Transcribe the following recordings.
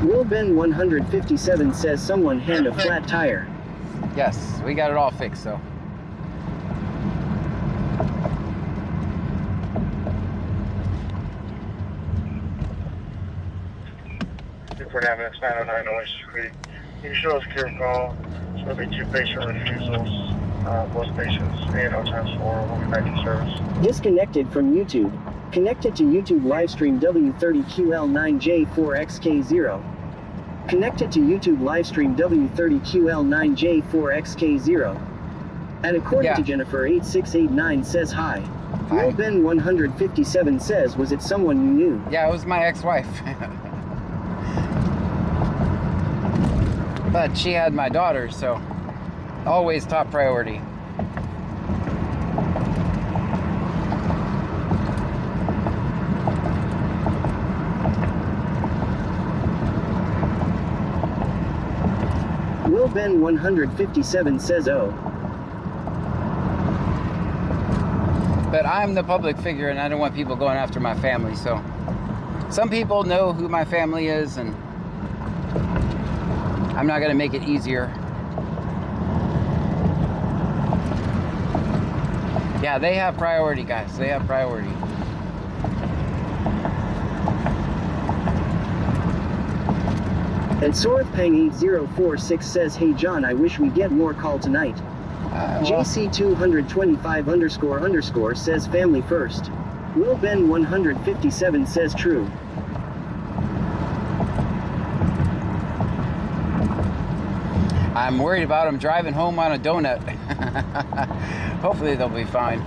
Will Ben 157 says someone hand a flat tire. Yes, we got it all fixed, so. Newport Avenue, 909 Oasis Creek. You can show us a clear call. It's going to be 2 patient refusals. Both patients, 803 will be back in service. Disconnected from YouTube. Connected to YouTube livestream W30QL9J4XK0. Connected to YouTube livestream W30QL9J4XK0. And according to Jennifer 8689 says hi. Will Ben 157 says, was it someone you knew? Yeah, it was my ex-wife. But she had my daughter, so always top priority. Will Ben 157 says oh. But I'm the public figure and I don't want people going after my family, so some people know who my family is and I'm not going to make it easier. Yeah, they have priority, guys. They have priority. And Sorthpang 8046 says, hey John, I wish we get more call tonight. JC225 _ says family first. Will Ben 157 says true. I'm worried about them driving home on a donut. Hopefully they'll be fine.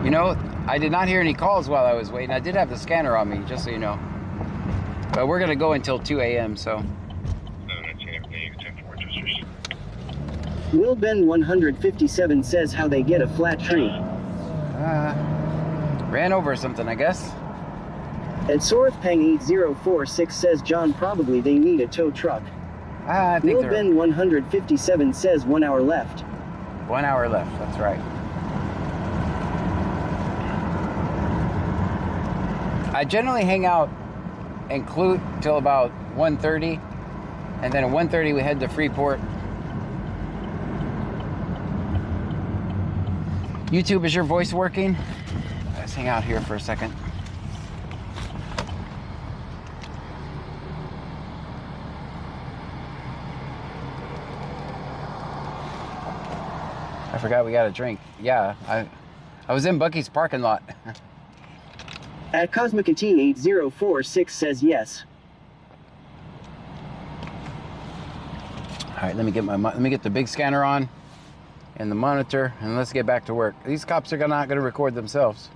You know, I did not hear any calls while I was waiting. I did have the scanner on me, just so you know. But we're gonna go until 2 a.m. so. Will Ben 157 says how they get a flat tree. Ran over something, I guess. And Sorthpang 8046 says John, probably they need a tow truck. I think Will Ben 157 says 1 hour left. 1 hour left, that's right. I generally hang out in Clute till about 1:30, and then at 1:30 we head to Freeport. YouTube, is your voice working? Let's hang out here for a second. I forgot we got a drink. Yeah, I was in Buc-ee's parking lot. At Cosmicati 8046 says yes. All right, let me get the big scanner on and the monitor, and let's get back to work. These cops are not going to record themselves.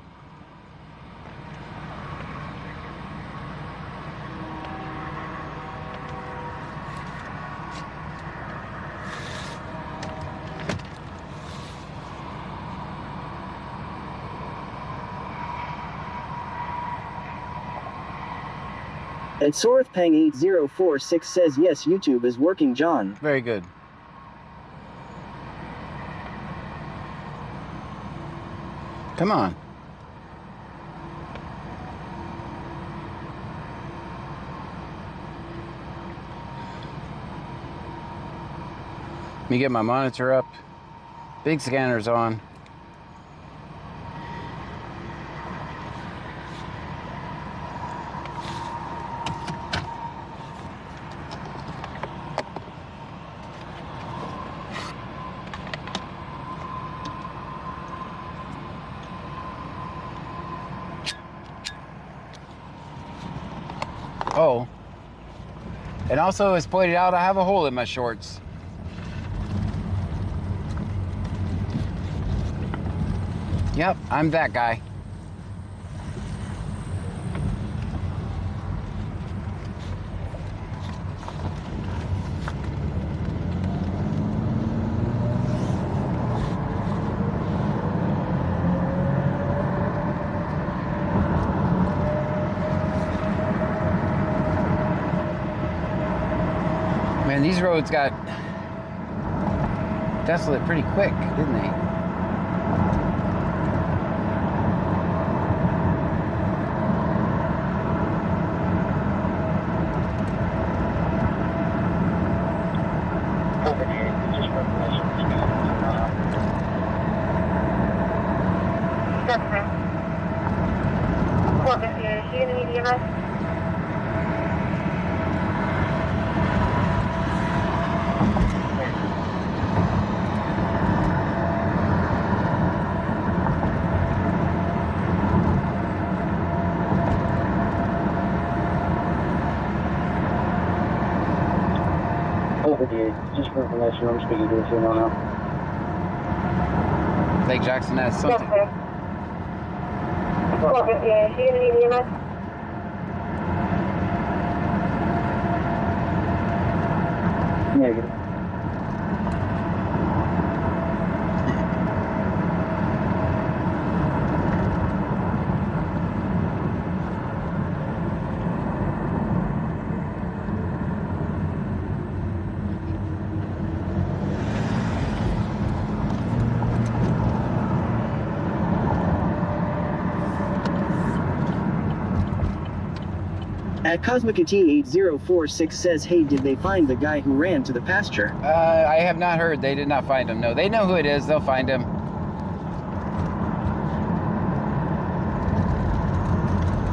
And Sorthpang 8046 says yes, YouTube is working, John. Very good. Come on. Let me get my monitor up. Big scanner's on. Oh, and also as pointed out, I have a hole in my shorts. Yep, I'm that guy. Man, these roads got desolate pretty quick, didn't they? Just for information, I'm speaking to a female now. Lake Jackson has something. Negative. At Cosmic T 8046 says, hey, did they find the guy who ran to the pasture? I have not heard. They did not find him. No, they know who it is. They'll find him.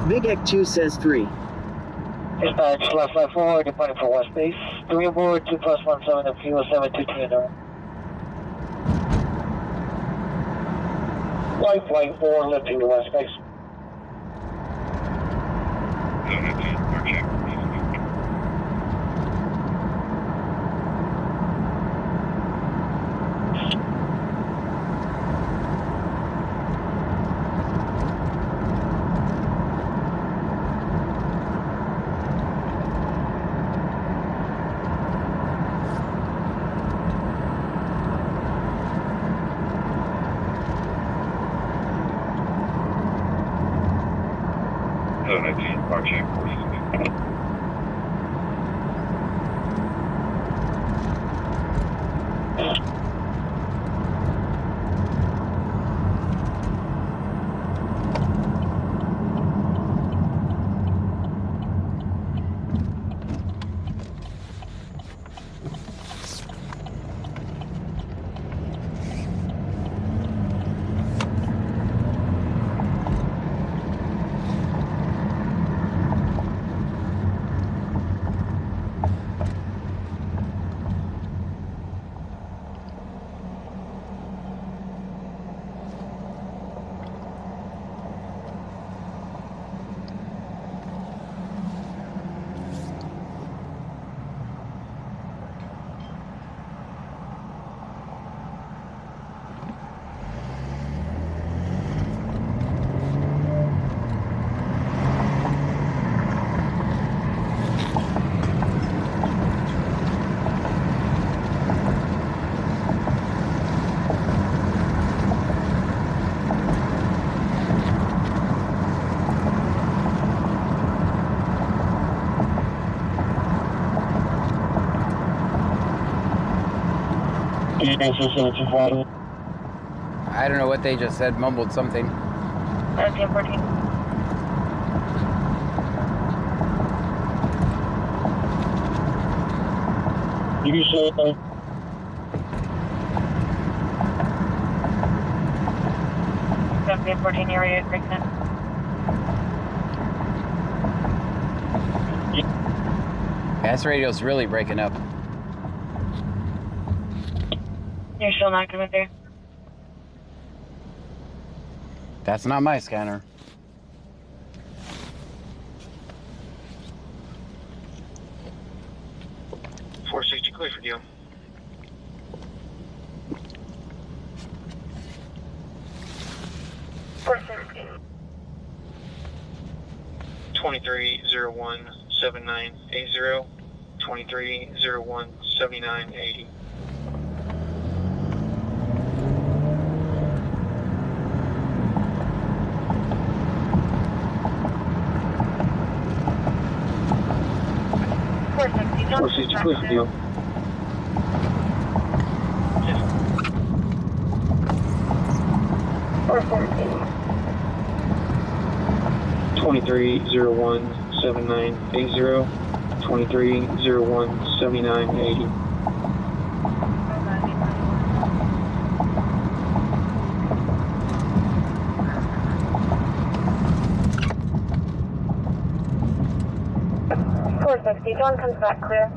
Big Ek 2 says 3. Dispatch, left flight forward, departing for West Base. 3 aboard, 2 plus 17, and fuel 722. Light flight 4, lifting to West Base. I don't know what they just said. Mumbled something. 1314. You say 1714 area, Grayson. Gas radio's really breaking up. You're still not coming through. That's not my scanner. Clear for you. $460. 23017980. 23017980. $460. clear for you. 23017980. 23017980. Dawn comes back clear.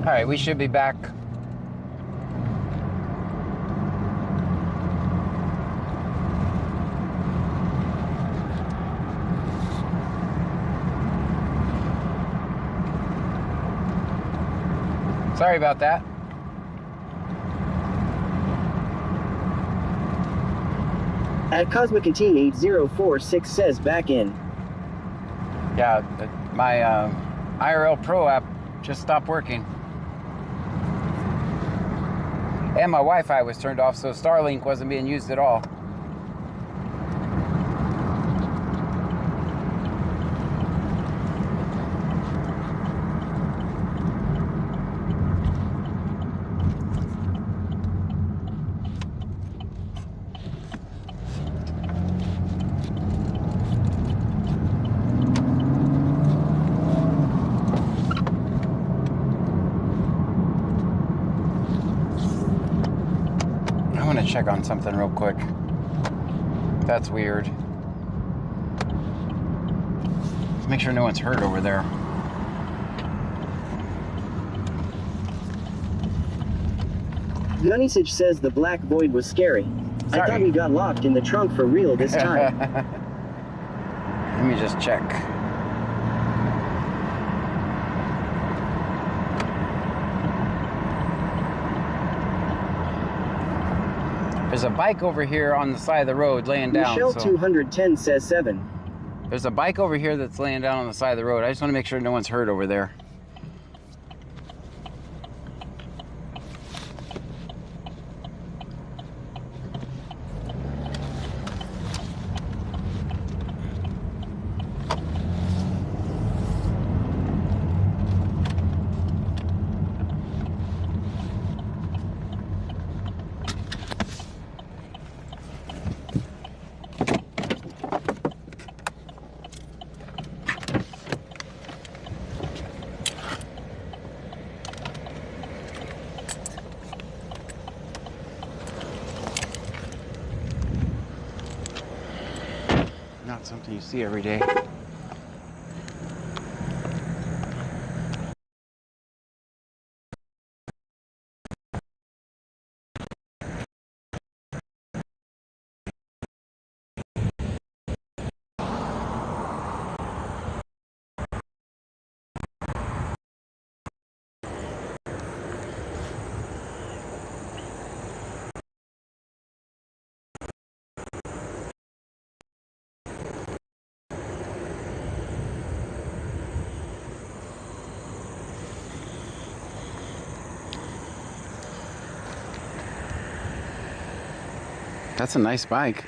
All right, we should be back. Sorry about that. At Cosmic and T 8046 says back in. Yeah, my IRL Pro app just stopped working. And my Wi-Fi was turned off, so Starlink wasn't being used at all. I want to check on something real quick. That's weird. Let's make sure no one's hurt over there. Gunnisage says the Black Void was scary. Sorry. I thought we got locked in the trunk for real this time. Let me just check. There's a bike over here on the side of the road laying down. Michelle So 210 says 7. there's a bike over here that's laying down on the side of the road. I just want to make sure no one's hurt over there. Not something you see every day. That's a nice bike.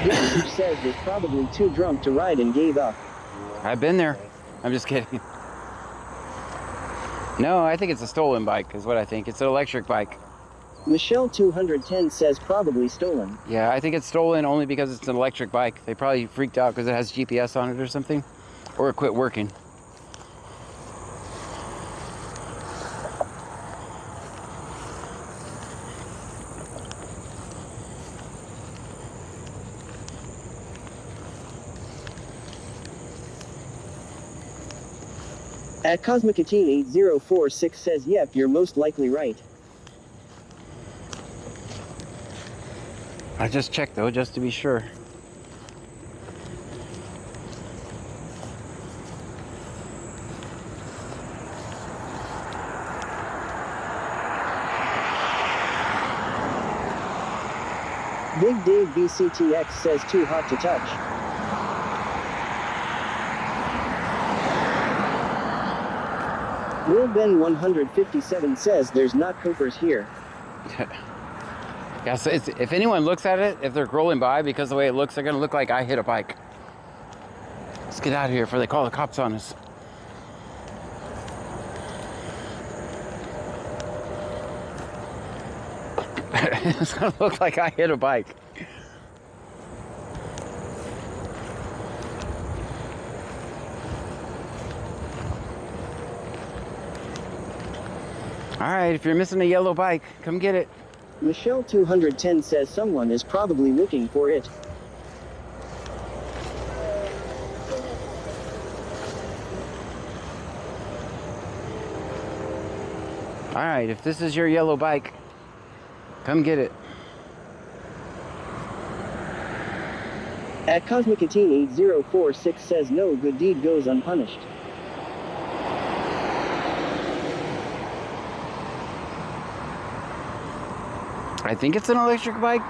Message says was probably too drunk to ride and gave up. I've been there. I'm just kidding. No, I think it's a stolen bike is what I think. It's an electric bike. Michelle 210 says probably stolen. Yeah, I think it's stolen only because it's an electric bike. They probably freaked out because it has GPS on it or something. Or it quit working. At Cosmicatine 8046 says yep, you're most likely right. I just checked though, just to be sure. Big Dave BCTX says too hot to touch. Will Ben 157 says there's not Coopers here. Yeah, so if anyone looks at it, if they're rolling by because of the way it looks, they're gonna look like I hit a bike. Let's get out of here before they call the cops on us. It's gonna look like I hit a bike. All right, if you're missing a yellow bike, come get it. Michelle 210 says someone is probably looking for it. All right, if this is your yellow bike, come get it. At Cosmicatine 8046 says no good deed goes unpunished. I think it's an electric bike.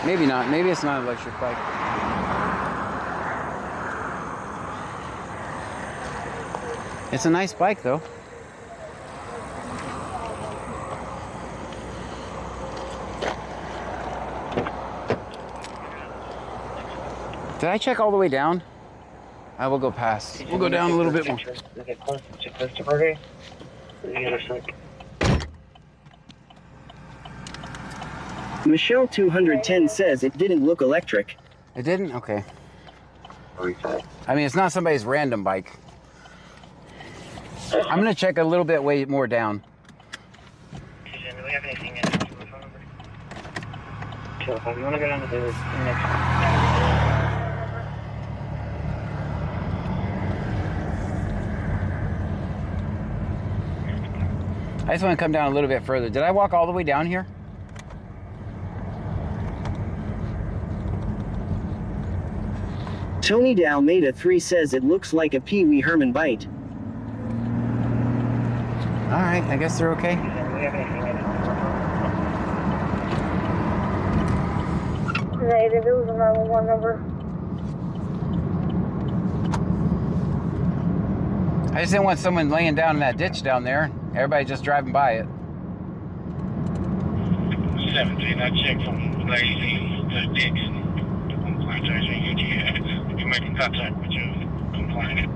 Maybe not. Maybe it's not an electric bike. It's a nice bike though. Did I check all the way down? I will go past. We'll go down a little bit more. Michelle 210 says it didn't look electric. It didn't? Okay. I mean, it's not somebody's random bike. I'm gonna check a little bit way more down. Do we have anything in the phone number? You want to go down to the next I just want to come down a little bit further. Did I walk all the way down here? Tony Dalmeda 3 says it looks like a Pee Wee Herman bite. All right, I guess they're okay. Do we have anything in Negative, it was a 911 number. I just didn't want someone laying down in that ditch down there. Everybody just driving by it. 17, I checked from Lazy to Dixon on Plantation UTS. You're making contact with your complainant.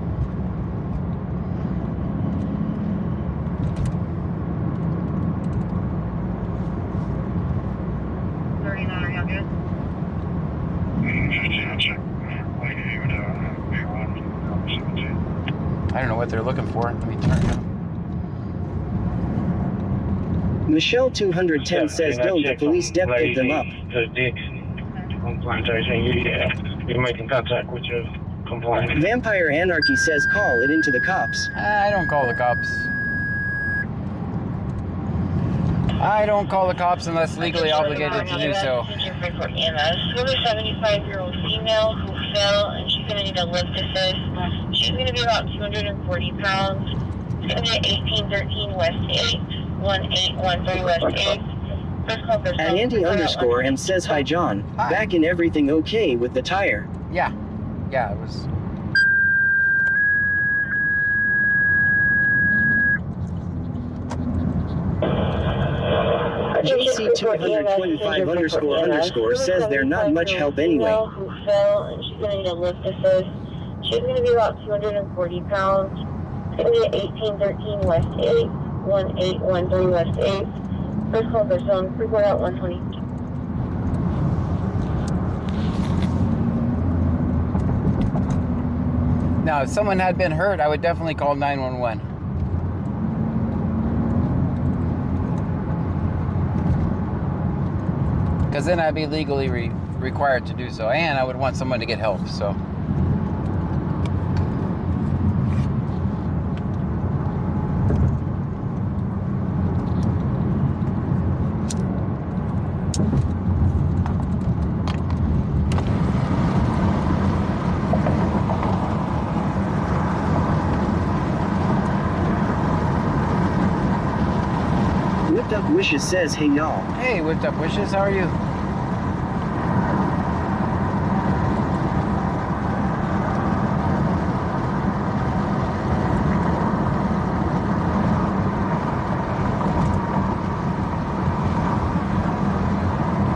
Are y'all good? 15, I checked. Lady here with big one. 17. I don't know what they're looking for. Let me turn it on. Michelle 210 says don't, the police dep picked them up. To Dixon on Plantation UTS. You're making contact with your complainant. Vampire Anarchy says call it into the cops. I don't call the cops. I don't call the cops unless legally obligated to do so. This is a 75-year-old female who fell, and she's going to need a lift assist. She's going to be about 240 pounds. It's going to be at 1813 West 8th, 1813 West 8th. First call for At zone. Andy underscore M says hi John. Hi. Back in everything okay with the tire. Yeah. Yeah, it was. JC225 underscore says they're not much help anyway. Who fell and she's gonna need a lift assist. She's gonna be about 240 pounds. It's gonna be at 1813 West 8, 1813 West 8. First call for zone. Report out 120. Now, if someone had been hurt, I would definitely call 911. Because then I'd be legally required to do so, and I would want someone to get help. So, Whipped Up Wishes says hey y'all. hey, Whipped Up Wishes, how are you?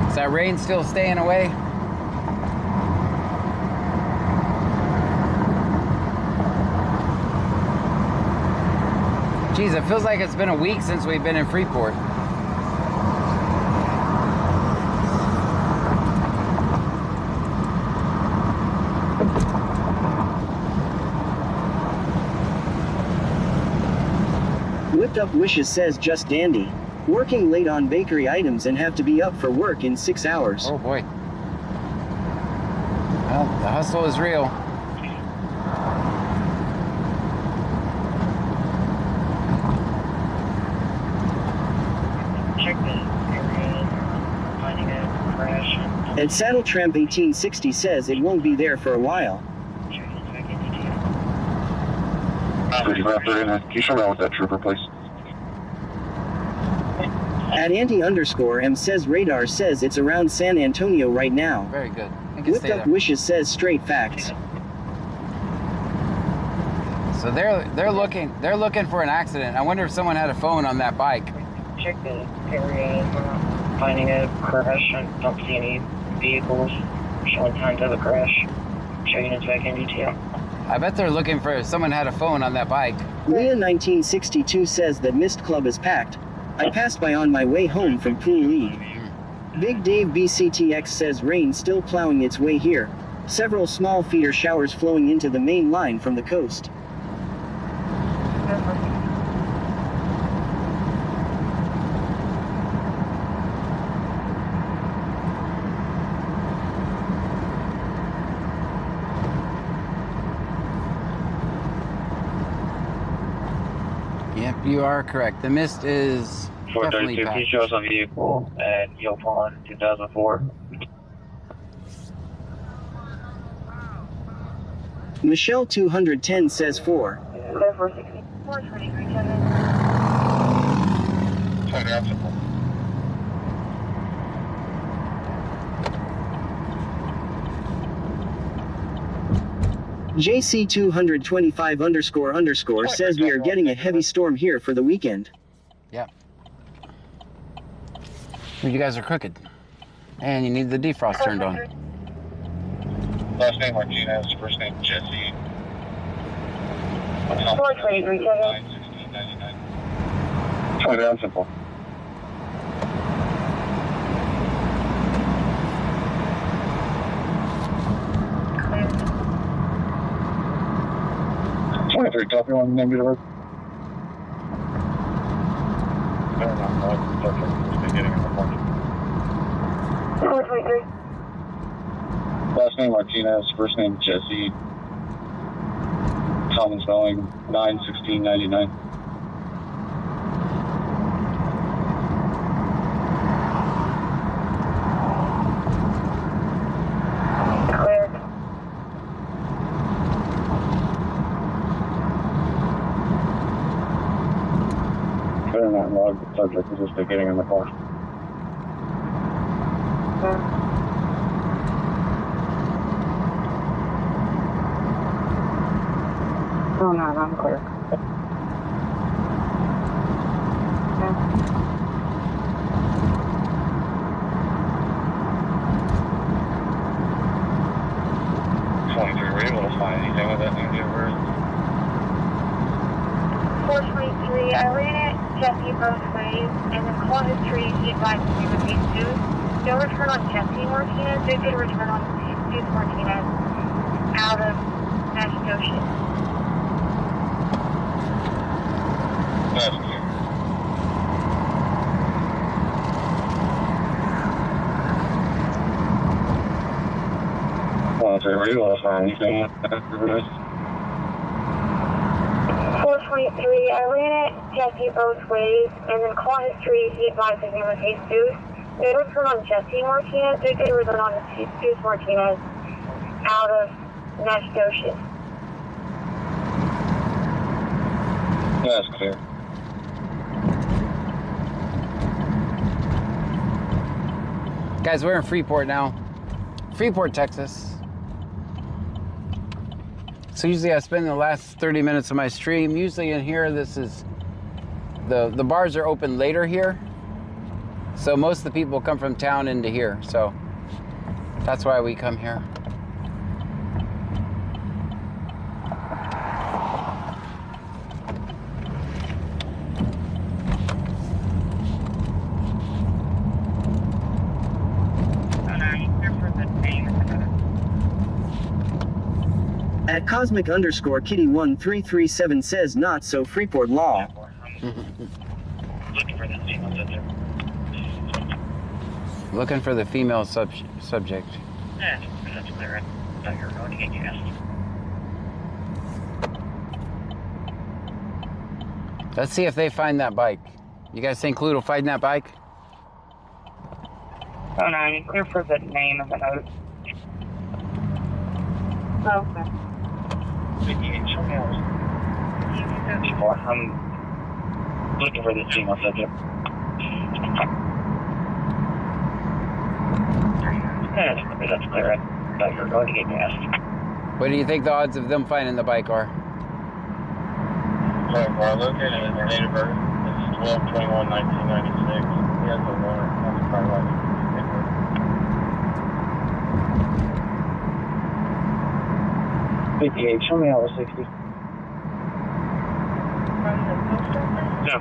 Is that rain still staying away? Geez, it feels like it's been a week since we've been in Freeport. Whipped Up Wishes says just dandy. Working late on bakery items and have to be up for work in 6 hours. Oh boy. Well, the hustle is real. Check the area. Finding a crash. And Saddle Tramp 1860 says it won't be there for a while. Can you show me out with that trooper, please? At Andy underscore M says radar says it's around San Antonio right now. Very good. You can Whipped stay Up there. Wishes says straight facts. So they're looking for an accident. I wonder if someone had a phone on that bike. Check the area. We're not finding a crash. I don't see any vehicles showing signs of a crash. Checking into back in detail. I bet they're looking for someone had a phone on that bike. Leah 1962 says that Mist Club is packed. I passed by on my way home from Pool League. Big Dave BCTX says rain still plowing its way here. Several small feeder showers flowing into the main line from the coast. Yep, you are correct. The mist is definitely 432, packed. he shows a vehicle at Yopon 2004. Michelle 210 says 4. 460. JC 225 underscore says we are getting a heavy storm here for the weekend. Yep. You guys are crooked. And you need the defrost turned on. Last name Martinez, first name Jesse. 423. 91699. Try down simple. Clear. 23, copy one, name of the road. Getting in the morning. 423. Last name Martinez, first name Jesse. Common spelling 91699. Clear. Clear that log, the subject is just getting in the car. Oh, no, I'm clear. Were you able to find anything with that new diversion? 423, I ran it, Jesse both ways, and then called his tree, he advised me with these two. They'll return on Jesse Martinez, they did return on Jesus Martinez out of Nacogdoches. That's clear. Were you able to find anything with that diversion? 423, I ran it, Jesse both ways, and then called his tree, he advised me with Jesus. They return on Jesse Martinez, they did return on Jesus Martinez out of Nacogdoches. That's clear. Guys, we're in Freeport now. Freeport, Texas. So usually I spend the last 30 minutes of my stream. Usually in here, this is, the bars are open later here. So most of the people come from town into here. So that's why we come here. At Cosmic_Kitty1337 says not so Freeport law. Looking for this female subject. Looking for the female subject. Yeah, that's clear. Now you're going to get gas. Let's see if they find that bike. You guys think Clute will find that bike? Oh, no, I'm clear for the name of the note. Okay. 58, show me hours. I'm looking for this female subject. Yeah, that's clear. Now you're going to get gas. What do you think the odds of them finding the bike are? So we're located in the date of birth. It's 12/21/1996. He has a warrant on the car license. 58, show me hour 60. No.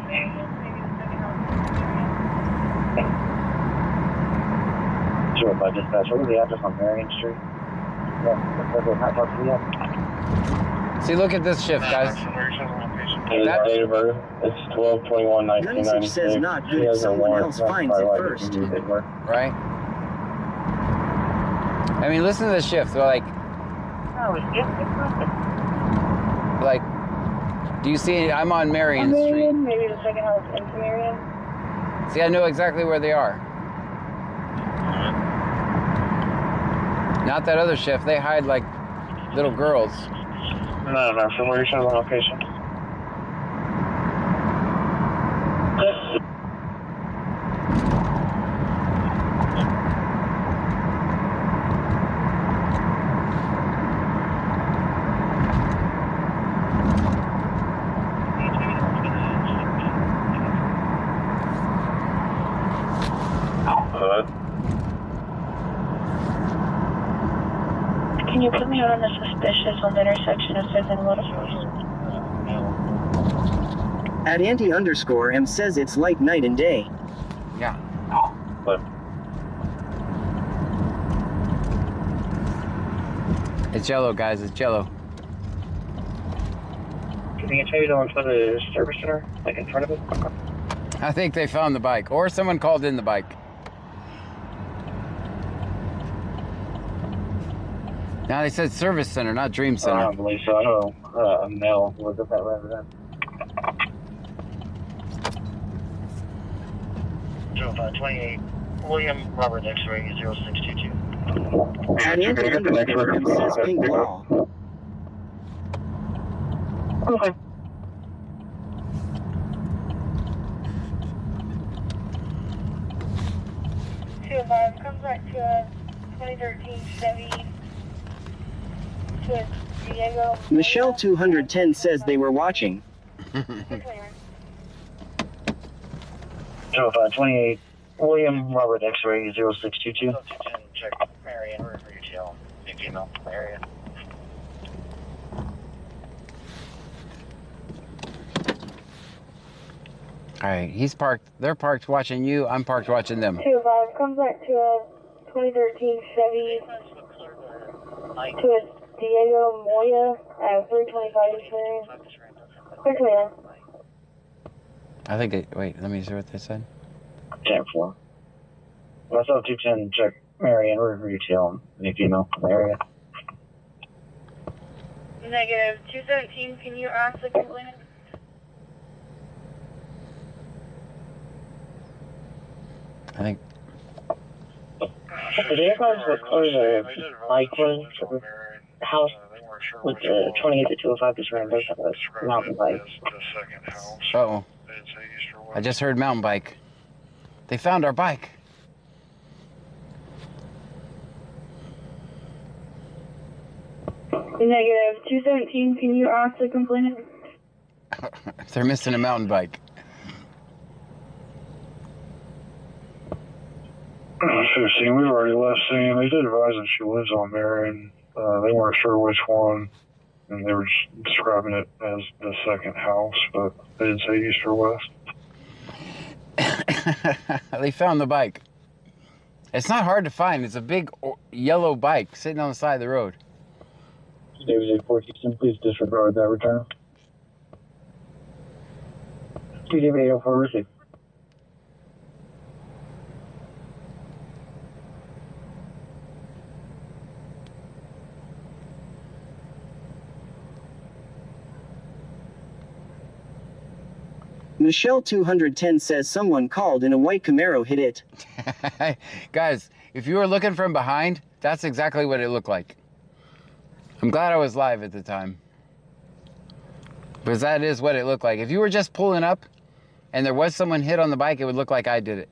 Sure, by dispatch. What was the address on Marion Street? Yeah, that's what hot talks to you. See, look at this shift, guys. That date of birth. It's 12/21/1996. Gunnisich says not good if someone else finds it first. Right? I mean, listen to the shift. They're like, Oh, it's just a person. do you see? I'm on Marion Street. Maybe the second house into Marion. See, I know exactly where they are. Not that other shift. They hide like little girls. No, from where you're showing the location. Can you put me out on the suspicious on the intersection of 5th and Waterford? At Anti_M says it's like night and day. Yeah. But It's yellow, guys. It's yellow. Can you tell you to for the service center, like in front of it? I think they found the bike, or someone called in the bike. Now they said service center, not dream I center. don't believe so. I know a male was at that resident. 0528 William Robert X-ray 0622. At Anti_M says pink law. Okay. Comes back to a 2013 Chevy to Diego. Michelle 210 says they were watching. 0528, William Robert X-ray 0622. Check Marion, wherever you tell. Big female, Marion. All right, he's parked. They're parked watching you. I'm parked watching them. 205, comes back to a 2013 Chevy to a Diego Moya at 325 East Marion. Quickly on. I think they. Wait, let me see what they said. 10-4. Myself 210, check Marion, wherever you tell. Big female, area. Negative 217, can you ask the complainant? I think. The vehicles were closed a bike was the house with the 28 to 205 just ran both of us mountain bikes. Uh-oh. I just heard mountain bike. They found our bike. Negative 217, can you ask the complainant? They're missing a mountain bike. Should have seen, we've already left seeing. They did advise that she lives on Marion. They weren't sure which one, and they were just describing it as the second house, but they didn't say east or west. They found the bike. It's not hard to find. It's a big yellow bike sitting on the side of the road. David 84 Houston, please disregard that return. David 804 receive. Michelle 210 says someone called and a white Camaro hit it. Guys, if you were looking from behind, that's exactly what it looked like. I'm glad I was live at the time, because that is what it looked like. If you were just pulling up and there was someone hit on the bike, it would look like I did it.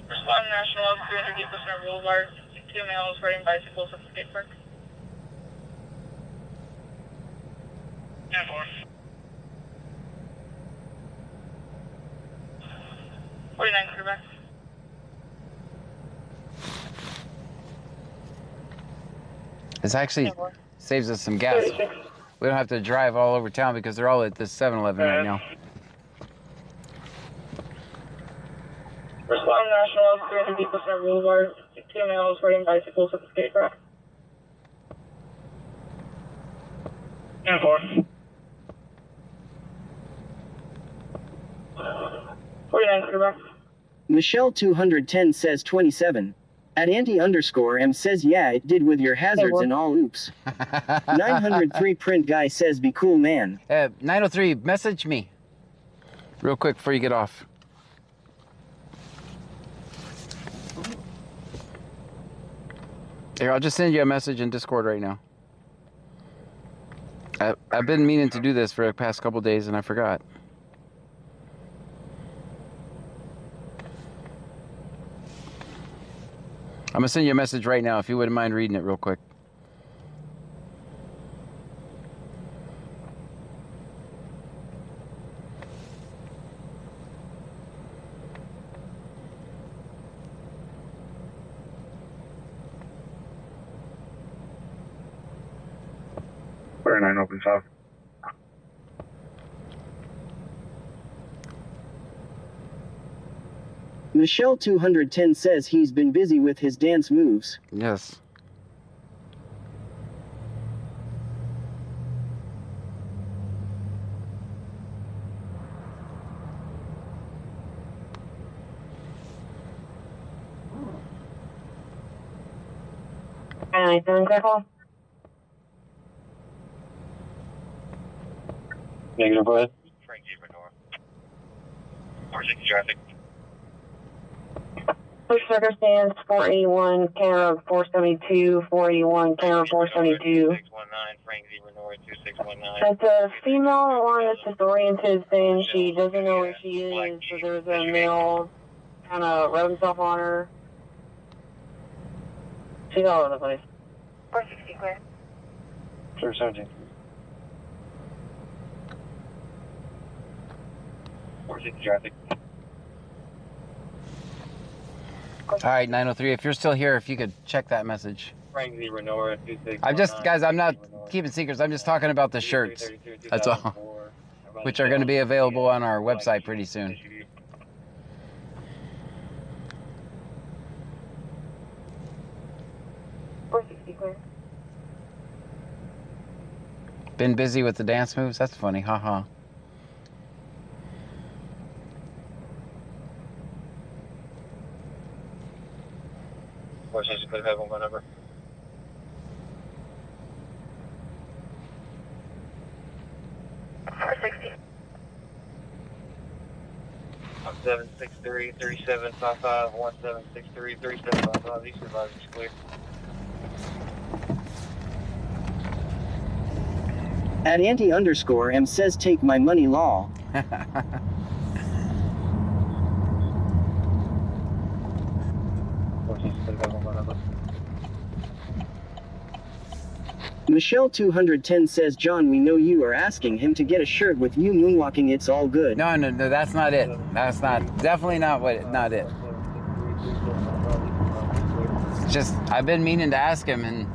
Respond National 300% Boulevard. 2 males riding bicycles at the skate park. 10-4. 49 quarterback. This actually saves us some gas. We don't have to drive all over town because they're all at this 7-Eleven right now. Respond National 300% Boulevard. 2 males riding bicycles at the skate park. 10-4. 49 quarterback. Michelle 210 says 27. At Andy_M says yeah it did with your hazards and all oops. 903 print guy says be cool man. 903, message me real quick before you get off. Here, I'll just send you a message in Discord right now. I've been meaning to do this for the past couple days and I forgot. I'm gonna send you a message right now if you wouldn't mind reading it real quick. Very 9 open south. Michelle 210 says he's been busy with his dance moves. Yes. And I call. Negative, go ahead. Frank Gabriel North. 460 traffic. Push circumstance 481, camera 472, 481, camera 472. 619, Frank Gabriel North, 2619. It's a female one that's disoriented, saying she doesn't know where she is, so there's a male kind of rub himself on her. She's all over the place. 460 clear. Clear 17. 460 traffic. All right, 903. If you're still here, if you could check that message. Frank Gabriel North, 2619. I'm just, guys, I'm not keeping secrets. I'm just talking about the shirts. That's all. Which are going to be available on our website pretty soon. Been busy with the dance moves? That's funny, haha. What's this? Could have one number. I'm 763 3755 1763 3755. These supervisors clear. At @anti_M says take my money law. What's this? Could have one number. Michelle 210 says, John, we know you are asking him to get a shirt with you moonwalking. It's all good. No, that's not it. That's definitely not it. It's just, I've been meaning to ask him and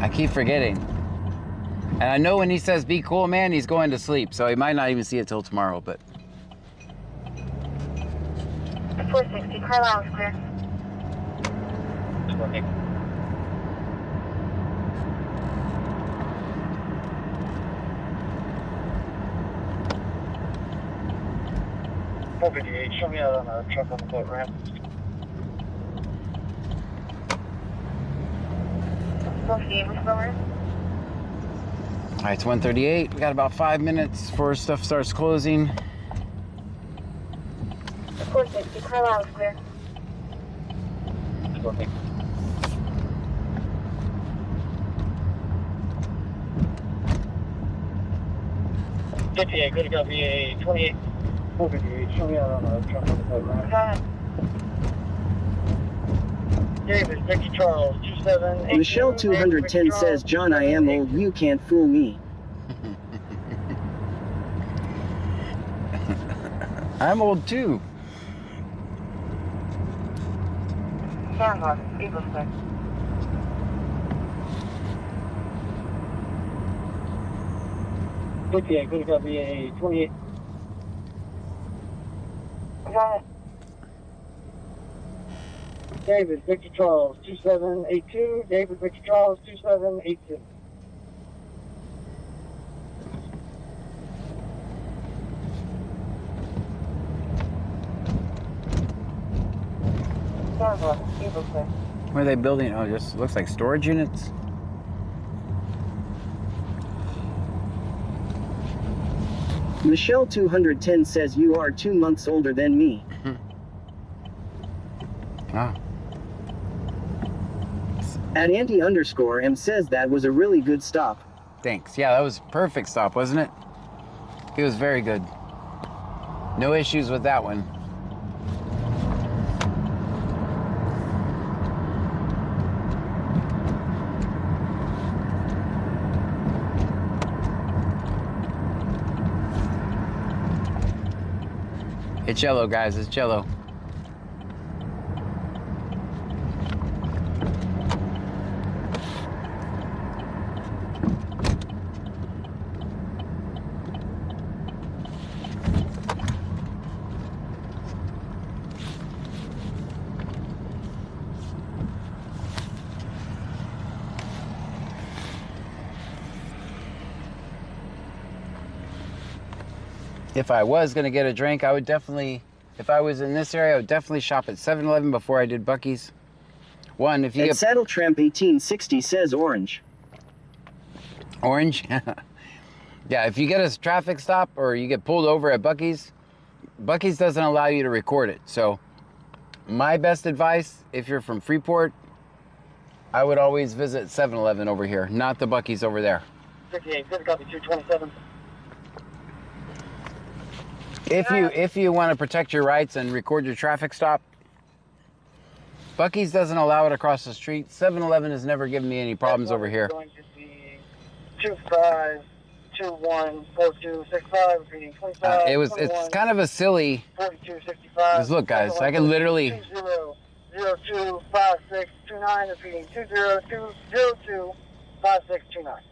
I keep forgetting. And I know when he says, be cool, man, he's going to sleep. So he might not even see it till tomorrow, but. 460, Carlisle's clear. Okay. Show me out on a truck on the boat ramp. All right, it's 1:38. We got about 5 minutes before stuff starts closing. 460, Carlisle's clear. Okay. .58, good to go, VA 28. 458, show me out on a truck on the boat ramp. Go ahead. David, Victor Charles, 27. Michelle 210 says, John, I am old. You can't fool me. I'm old too. Sandlot, Eagles clear. .58, good to go, VA 28. Go ahead. David, Victor Charles, 2782. David, Victor Charles, 2782. Sandlot, Eagles clear. What are they building? Oh, just looks like storage units. Michelle 210 says, you are 2 months older than me. Ah. At @anti_M says that was a really good stop. Thanks. Yeah, that was a perfect stop, wasn't it? It was very good. No issues with that one. It's yellow, guys. It's yellow. If I was gonna get a drink, I would definitely, if I was in this area, I would definitely shop at 7-Eleven before I did Buc-ee's. One, if you At get Saddle Tramp 1860 says orange. orange, yeah, if you get a traffic stop or you get pulled over at Buc-ee's, Buc-ee's doesn't allow you to record it. So my best advice, if you're from Freeport, I would always visit 7-Eleven over here, not the Buc-ee's over there. 58, good copy, 227. If you want to protect your rights and record your traffic stop, Buc-ee's doesn't allow it across the street. 7-Eleven has never given me any problems over here. Going to be 25214265, repeating 25. It's kind of a silly. 4265. Just look, guys, I can literally. 20025629, repeating 202025629.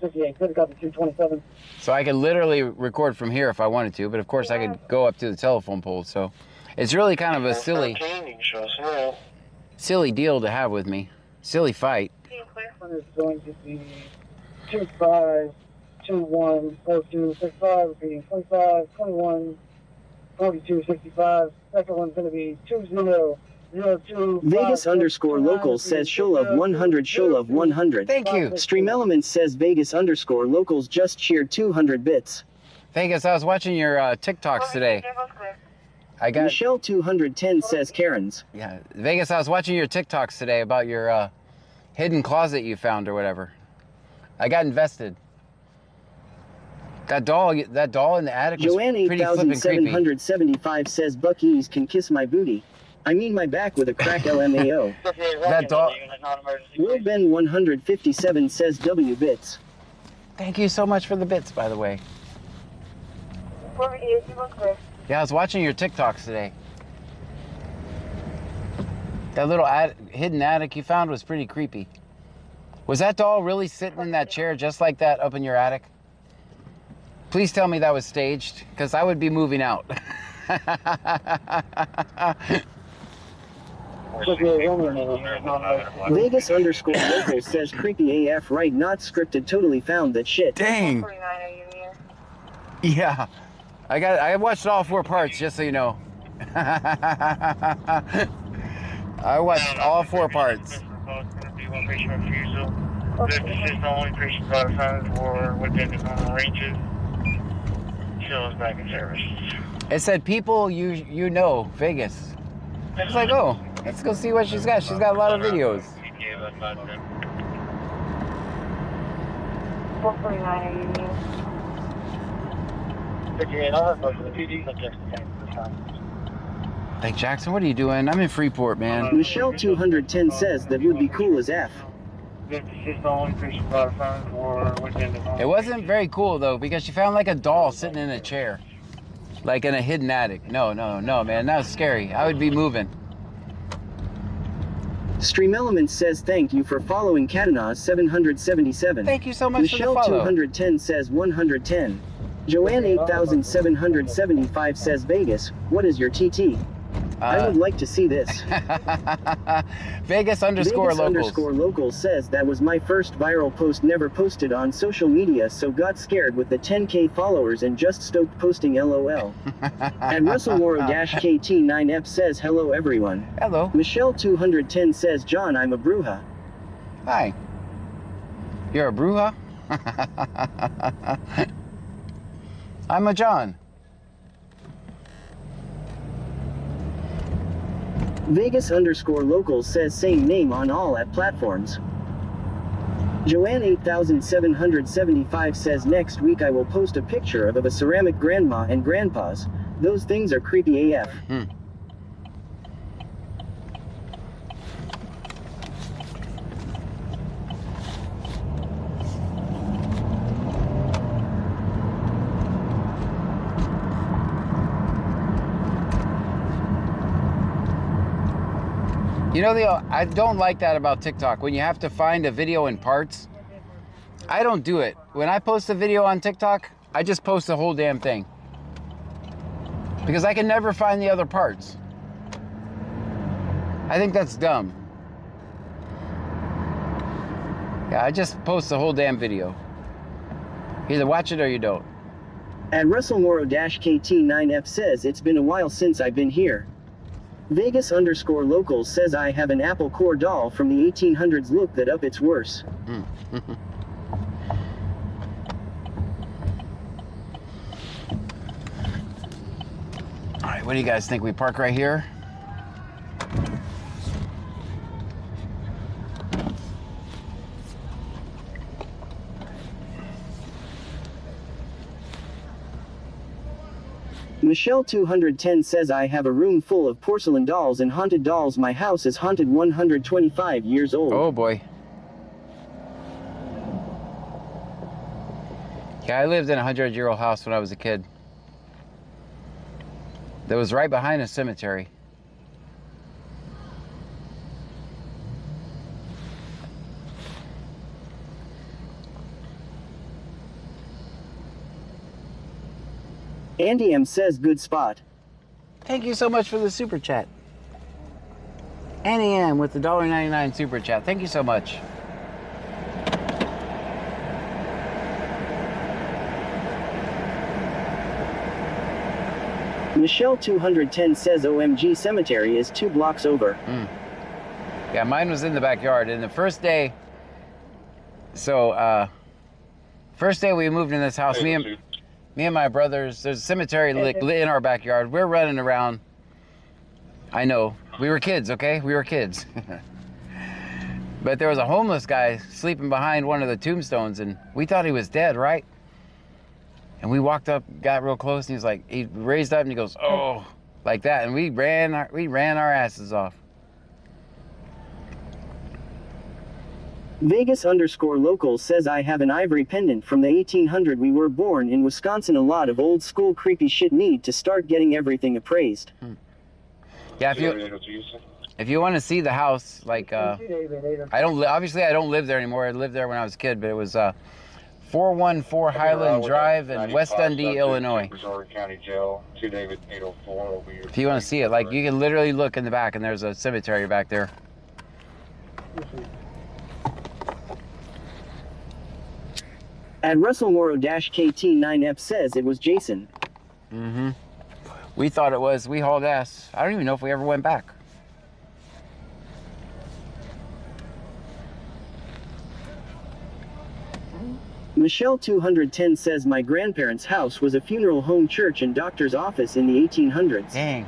58, good copy, 227. So I could literally record from here if I wanted to, but of course I could go up to the telephone pole. So it's really kind of a silly deal to have with me. Silly fight. One is going to be 25214265, repeating 25214265. Second one's going to be 2002. Vegas underscore locals says Sholov 100 Sholov 100. Thank you. Stream Elements says Vegas underscore locals just cheered 200 bits. Vegas, I was watching your TikToks today. I got Michelle 210 says Karen's. Yeah, Vegas, I was watching your TikToks today about your hidden closet you found or whatever. I got invested. That doll in the attic was Joanne pretty flippin' creepy. 8775 says Buc-ee's can kiss my booty. I mean my back with a crack LMAO. That doll. Will Ben 157 says W bits. Thank you so much for the bits, by the way. Yeah, I was watching your TikToks today. That little hidden attic you found was pretty creepy. Was that doll really sitting in that chair just like that up in your attic? Please tell me that was staged, because I would be moving out. Vegas underscore local says creepy AF right, not scripted, totally found that shit. Dang. Yeah. I watched all 4 parts, just so you know. I watched all 4 parts. This is the only patient got assigned for within the normal ranges. Still is back in service. It said people you know, Vegas. I was like, oh, let's go see what she's got. She's got a lot of videos. 449 Like, Jackson, what are you doing? I'm in Freeport, man. Michelle 210 says that would be cool as F. This is the only patient got assigned for within the normal. It wasn't very cool, though, because she found like a doll sitting in a chair. Like in a hidden attic. No, man. That was scary. I would be moving. Stream Elements says thank you for following Katana 777. Thank you so much Michelle for the follow. 210 says 110. Joanne 8775 says Vegas, what is your TT? I would like to see this. Vegas underscore locals. Underscore locals says that was my first viral post, never posted on social media, so got scared with the 10K followers and just stopped posting LOL. And WrestleMoro-KT9F says hello everyone. Hello. Michelle 210 says John, I'm a bruja. Hi. You're a bruja? I'm a John. Vegas underscore locals says same name on all at platforms. Joanne 8775 says next week I will post a picture of a ceramic grandma and grandpas. Those things are creepy AF. You know, I don't like that about TikTok. When you have to find a video in parts, I don't do it. When I post a video on TikTok, I just post the whole damn thing. Because I can never find the other parts. I think that's dumb. Yeah, I just post the whole damn video. Either watch it or you don't. At WrestleMoro-KT9F says it's been a while since I've been here. Vegas underscore local says I have an Apple Core doll from the 1800s. Look that up, it's worse. All right, what do you guys think? We park right here? Michelle 210 says I have a room full of porcelain dolls and haunted dolls. My house is haunted, 125 years old. Oh boy. Yeah, I lived in a 100-year-old house when I was a kid. That was right behind a cemetery. Andy M says good spot. Thank you so much for the super chat. Annie M with the $1.99 super chat. Thank you so much. Michelle 210 says OMG cemetery is 2 blocks over. Yeah, mine was in the backyard. And the first day, first day we moved in this house, me and my brothers, there's a cemetery in our backyard. We're running around. I know, we were kids, okay? We were kids. But there was a homeless guy sleeping behind one of the tombstones, and we thought he was dead, right? And we walked up, got real close, and he was like, he raised up and he goes, oh, like that. And we ran our asses off. Vegas underscore local says I have an ivory pendant from the 1800s. We were born in Wisconsin. A lot of old school creepy shit need to start getting everything appraised. Yeah, if you want to see the house, like, obviously I don't live there anymore. I lived there when I was a kid, but it was 414 Highland Drive in West Dundee, Illinois. Missouri County Jail, 2 David 804 over here. If you want to see it, like, you can literally look in the back and there's a cemetery back there. At Russell Morrow-KT9F says it was Jason. We thought it was. We hauled ass. I don't even know if we ever went back. Michelle 210 says my grandparents' house was a funeral home, church, and doctor's office in the 1800s. Dang.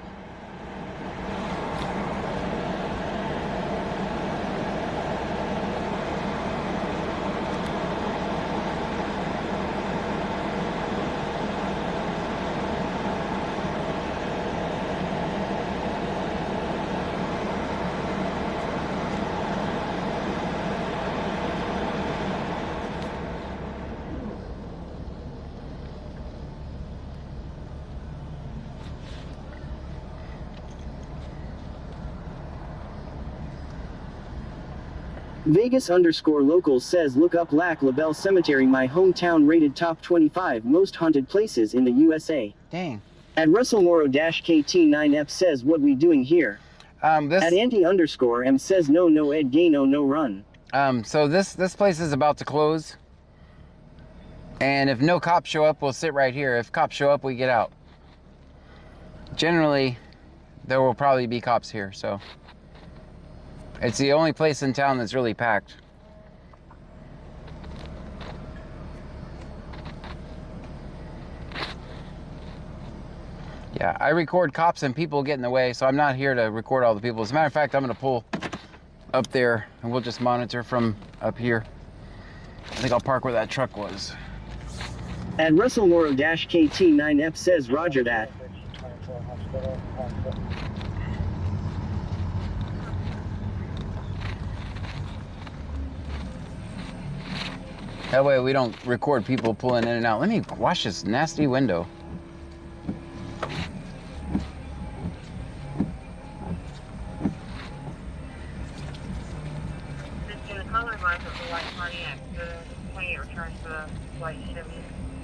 Vegas underscore local says look up Lac La Belle Cemetery, my hometown, rated top 25 most haunted places in the USA. Dang. At Russell Morrow-KT9F says what we doing here. At Andy underscore M says no Ed Gaino no run. So this place is about to close. And if no cops show up, we'll sit right here. If cops show up, we get out. Generally, there will probably be cops here, so. It's the only place in town that's really packed. Yeah, I record cops and people get in the way, so I'm not here to record all the people. As a matter of fact, I'm gonna pull up there and we'll just monitor from up here. I think I'll park where that truck was. At Russell Morrow-KT9F says roger that. That way we don't record people pulling in and out. Let me wash this nasty window.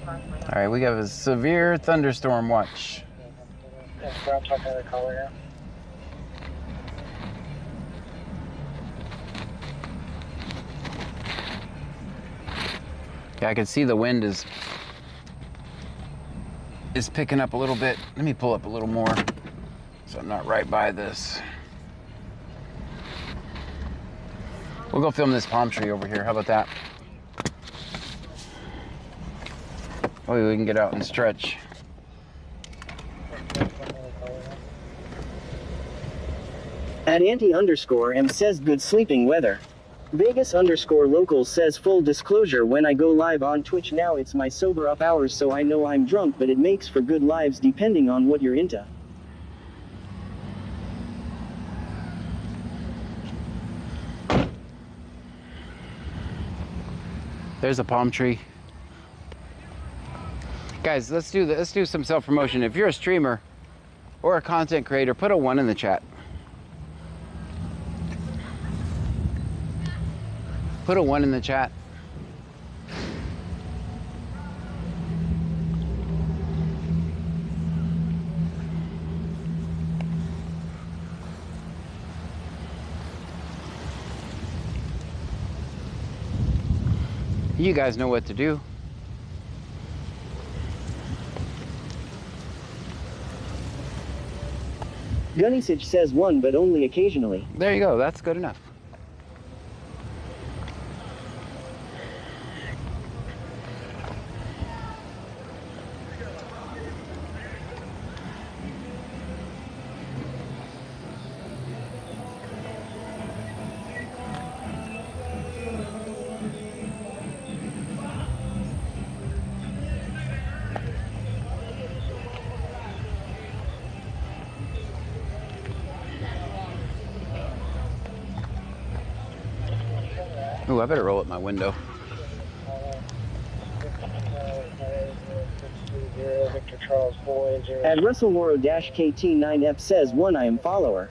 All right, we have a severe thunderstorm watch. Yeah, I can see the wind is picking up a little bit. Let me pull up a little more. So so I'm not right by this. We'll go film this palm tree over here. How about that? Oh, we can get out and stretch. At @anti_m says good sleeping weather. Vegas_local says full disclosure, when I go live on Twitch now it's my sober up hours, so I know I'm drunk, but it makes for good lives depending on what you're into. There's a palm tree. Guys, let's do some self-promotion. If you're a streamer or a content creator, put a 1 in the chat. Put a 1 in the chat. You guys know what to do. Gunnisage says 1, but only occasionally. There you go. That's good enough. Ooh, I better roll up my window. At WrestleWaro-KT9F says 1, I am follower.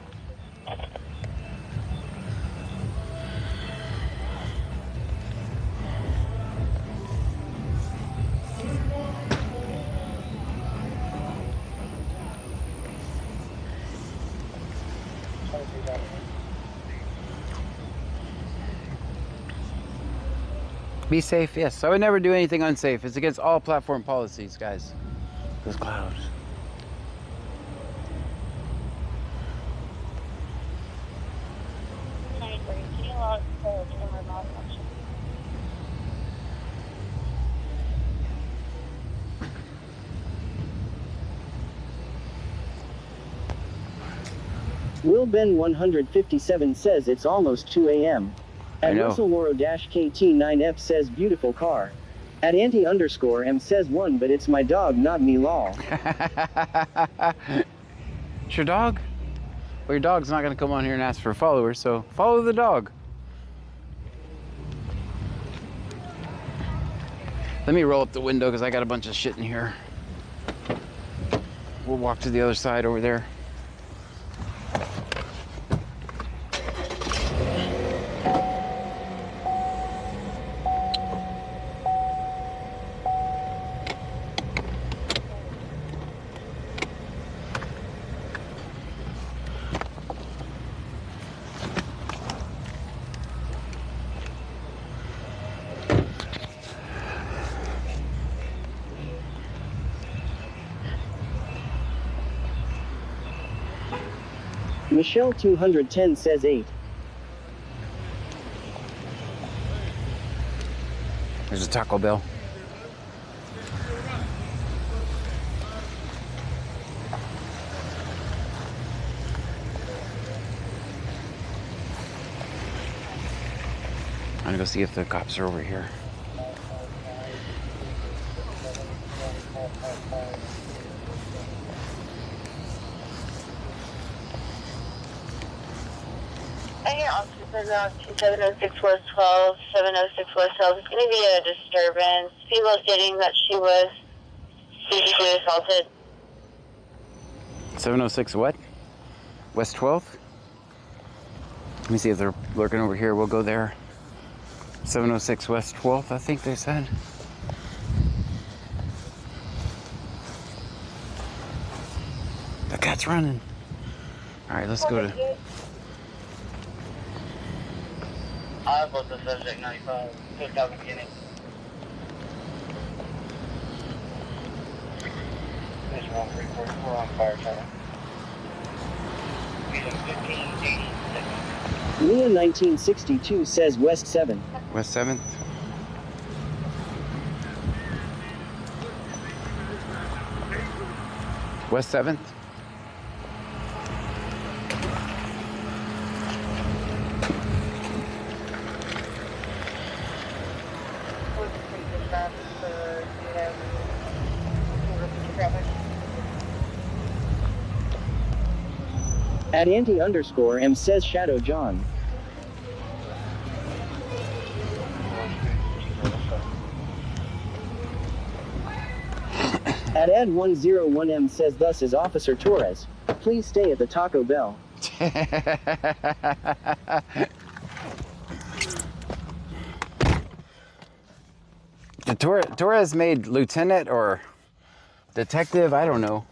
Be safe, yes. I would never do anything unsafe. It's against all platform policies, guys. Those clouds. Will Ben 157 says it's almost 2 a.m. At WrestleWaro-KT9F says beautiful car. At @anti_m says 1, but it's my dog, not me, lol. It's your dog? Well, your dog's not going to come on here and ask for followers, so follow the dog. Let me roll up the window because I got a bunch of shit in here. We'll walk to the other side over there. Michelle 210 says 8. There's a Taco Bell. I'm gonna go see if the cops are over here. Hey, officers on 706 West 12, 706 West 12. It's going to be a disturbance. People stating that she was physically assaulted. 706 what? West 12th? Let me see if they're lurking over here. We'll go there. 706 West 12th, I think they said. The cat's running. All right, let's go to... I was the subject 95, 5000 McKinney. There's 1344 on fire channel. Leah 1962 says West 7th. West 7th. West 7th. At @anti_M says Shadow John. At @101M says thus is Officer Torres. Please stay at the Taco Bell. Did Torres made lieutenant or detective? I don't know.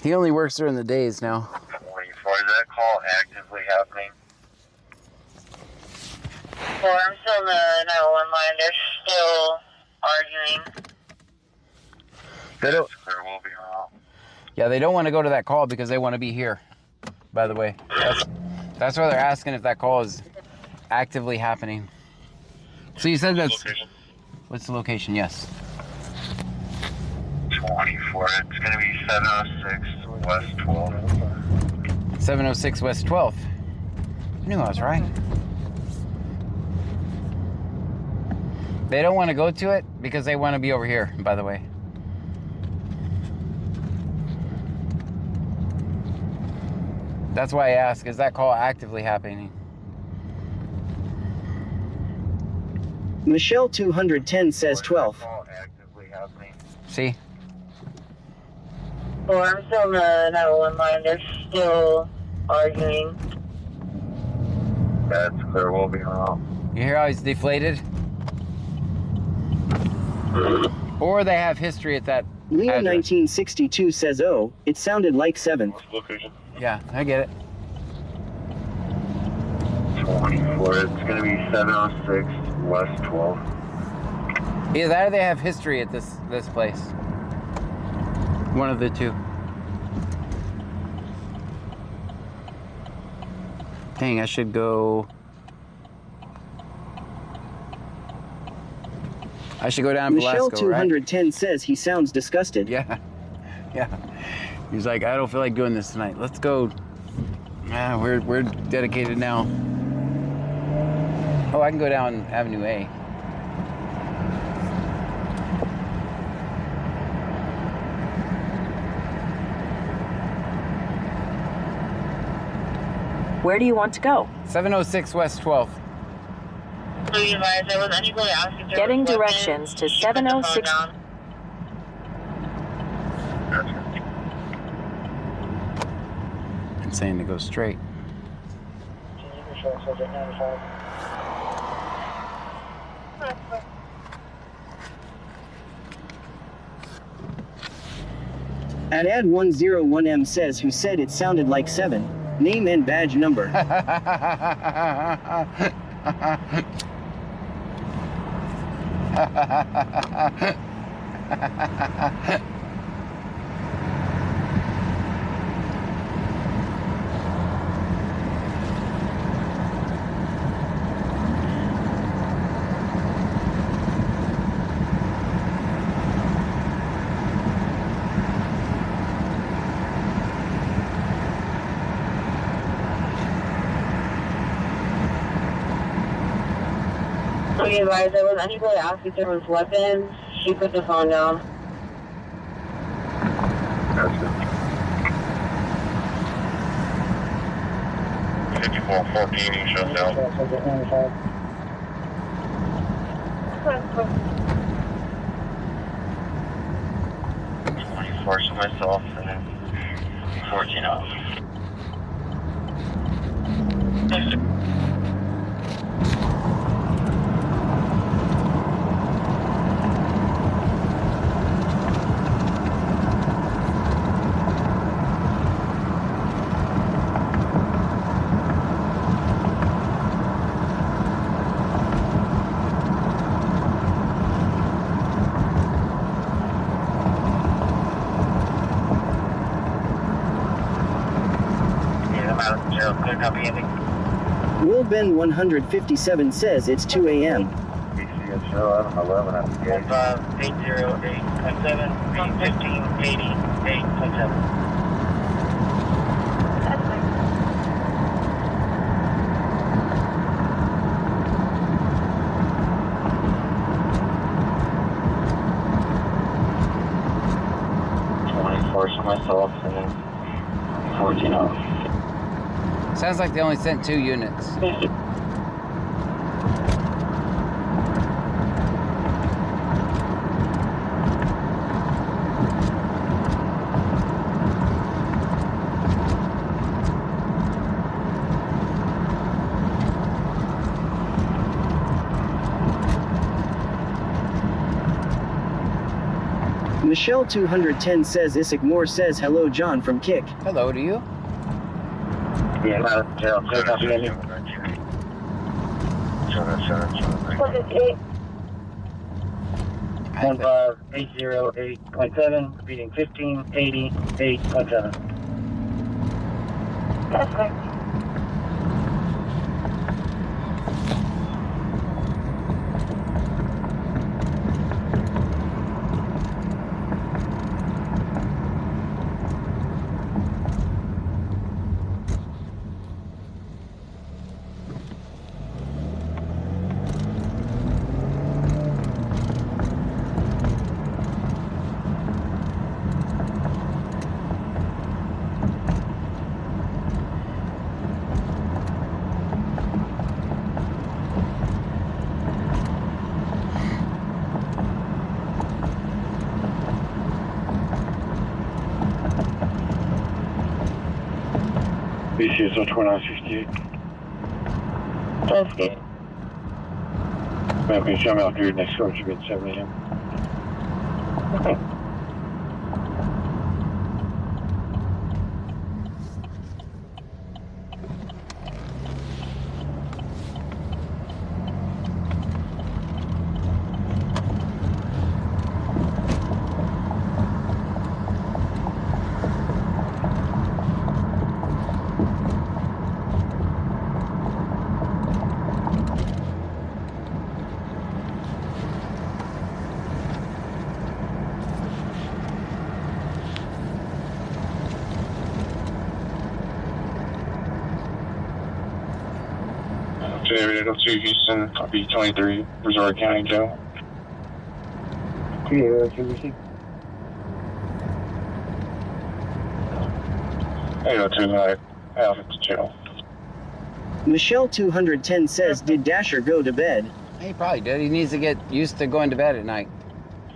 He only works during the days now. 24, is that call actively happening? Well, I'm still in the 911 line. They're still arguing. They don't. That's clear, we'll be around. Yeah, they don't want to go to that call because they want to be here. By the way, that's why they're asking if that call is actively happening. So you said that's. Location? What's the location? Yes. 24, it's going to be 706 West 12th. 706 West 12th. I knew I was right. They don't want to go to it because they want to be over here, by the way. That's why I ask, is that call actively happening? Michelle 210 says 12th. Call actively happening. See? Well, I'm still in the 911 line. They're still arguing. That's clear, we'll be around. You hear how he's deflated? Or they have history at that Leah address. 1962 says oh, it sounded like 7th. Location? Yeah, I get it. 24, it's going to be 706 West 12th. Either that or they have history at this place. One of the two. Dang, I should go. I should go down to Michelle Velasco, right? 210 says he sounds disgusted. Yeah. Yeah. He's like, I don't feel like doing this tonight. Let's go. Ah, we're dedicated now. Oh, I can go down Avenue A. Where do you want to go? 706 West 12th. Please advise, there was anybody asking if there Getting was weapons. directions to She put the phone 706. down. I'm saying to go straight. At @101M says who said it sounded like 7. Name and badge number. Please advise, there was anybody asking if there was weapons. She put the phone down. Gotcha. 5414, shut down. 24 to myself and then 14 off. Clear copy, Andy. Will Ben 157 says it's 2 a.m. BCS 11 at the gate. 15808.7, reading 1588.7. Myself and 14 off. Sounds like they only sent 2 units. Michelle 210 says Isaac Moore says hello John from Kick. Hello to you. Yeah, clear copy, Andy. 15808.7, reading 1588.7. BCS 2968. That's good. Ma'am, can you show me out here next coach at 7 a.m.? David 802 Houston, copy 23, Brazoria County Jail. 202, 802, Alpha to jail. Michelle 210 says did Dasher go to bed? He probably did. He needs to get used to going to bed at night.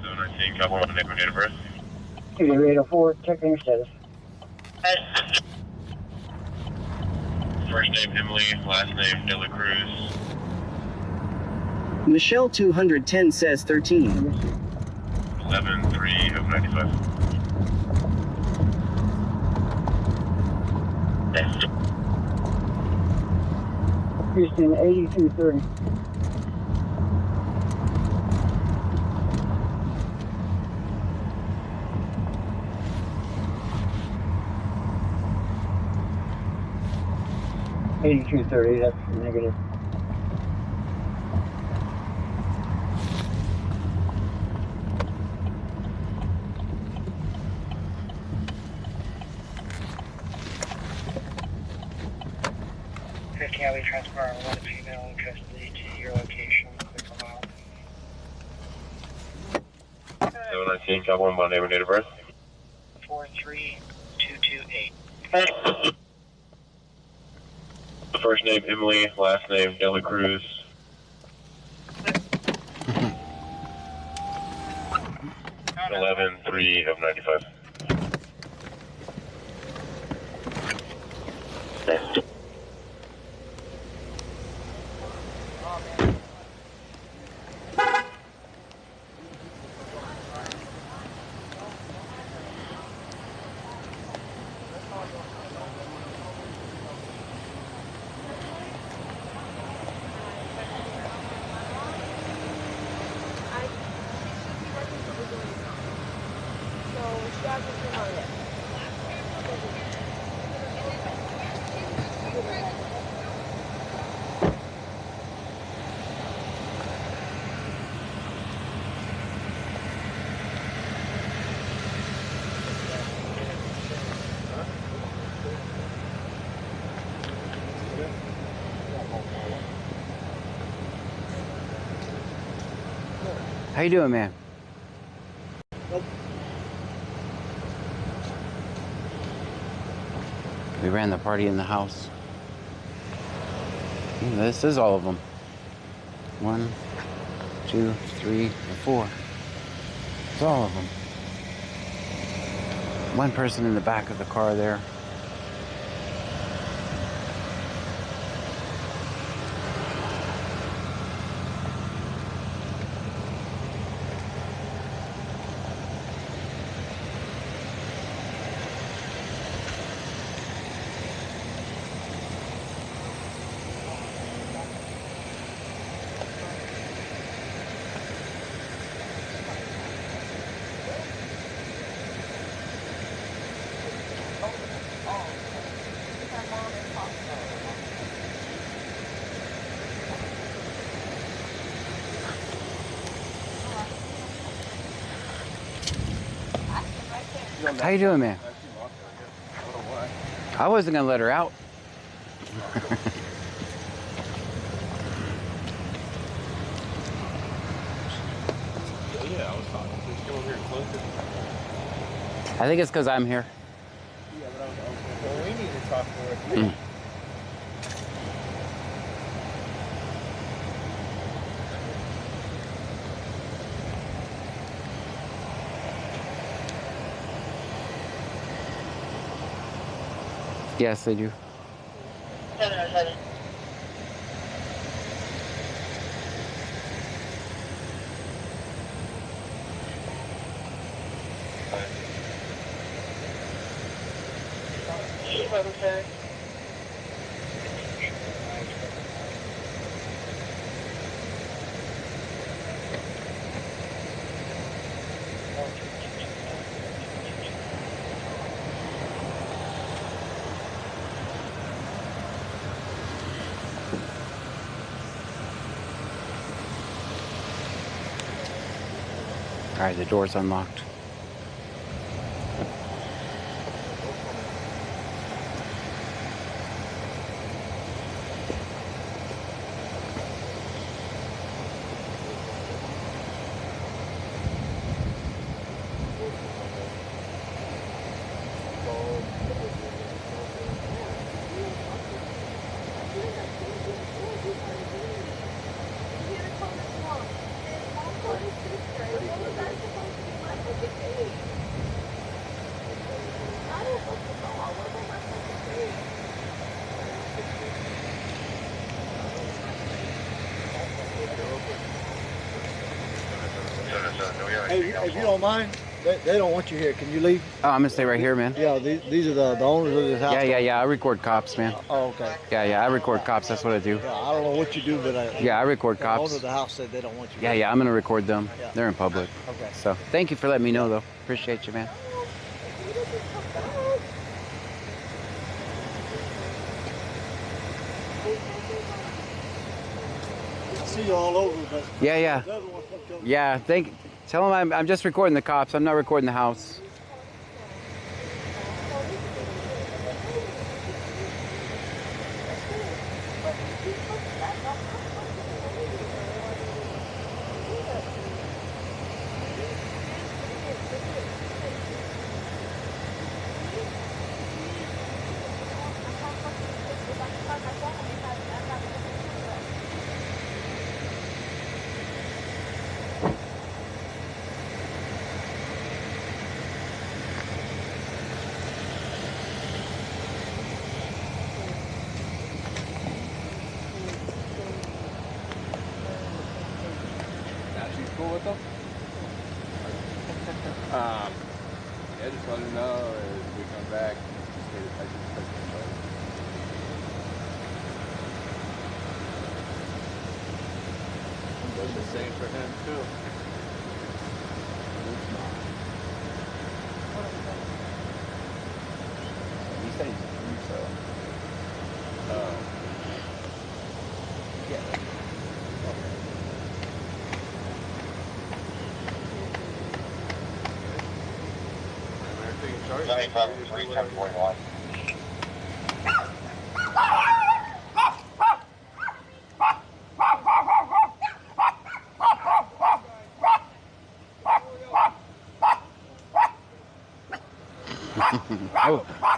719, copy 1, name and date of birth. 804, checking your status. First name Emily, last name De La Cruz. Michelle 210 says 13. 11-3 of 95. Houston 8230. $82.30, that's negative. I'll be transferring one female in custody to your location. Click them out. 719, copy 1 by name and date of birth. 43228. First name Emily, last name De La Cruz. 11-3 of 95. So, How you doing, man? We ran the party in the house. This is all of them. 1, 2, 3, and 4. It's all of them. One person in the back of the car there. How you doing, man? I wasn't gonna let her out. Yeah, I was talking. Just come over here and close it. I think it's because I'm here. Yeah, but well, we need to talk for it. Yes, they do. 707. Sir. All right, the door's unlocked. Hey, if you don't mind, they don't want you here. Can you leave? Oh, I'm gonna stay right here, man. Yeah, these are the owners of this house. Yeah. I record cops, man. Oh, okay. Yeah. I record cops. That's what I do. Yeah, I don't know what you do, but Yeah, I record the owner cops. of the house said they don't want you. Yeah. I'm gonna record them. Yeah. They're in public. Okay. So thank you for letting me know, though. Appreciate you, man. I see you all over, but Yeah. the other ones don't come. Yeah. Tell them I'm just recording the cops. I'm not recording the house. Cool with them? Yeah, just let them know as we come back. Just stay the Does the same for him too. He said he's so. Yeah. 75 3 1041.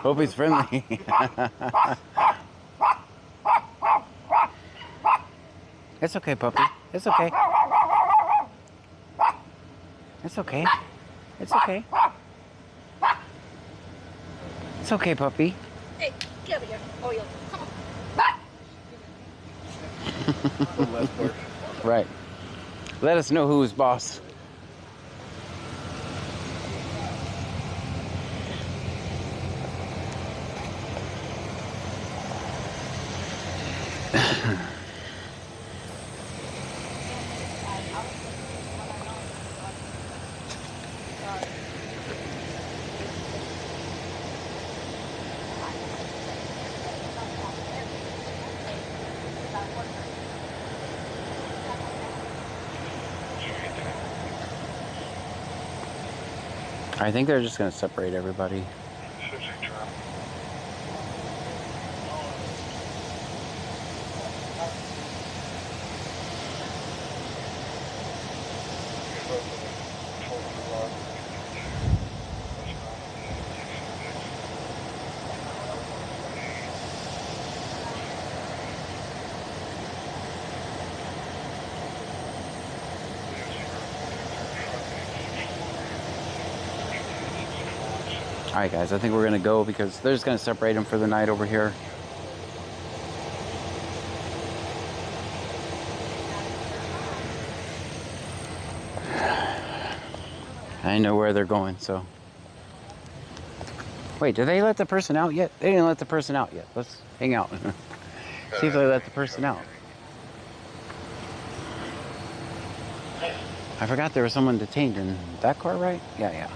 Hope he's friendly. It's okay, puppy. It's okay. It's okay. It's okay. It's okay, puppy. Hey, get over here. Oh, you come on. Right. Let us know who's boss. I think they're just going to separate everybody. Alright guys, I think we're going to go because they're just going to separate them for the night over here. I know where they're going, so. Wait, did they let the person out yet? They didn't let the person out yet. Let's hang out. See if they let the person out. I forgot there was someone detained in that car, right? Yeah, yeah.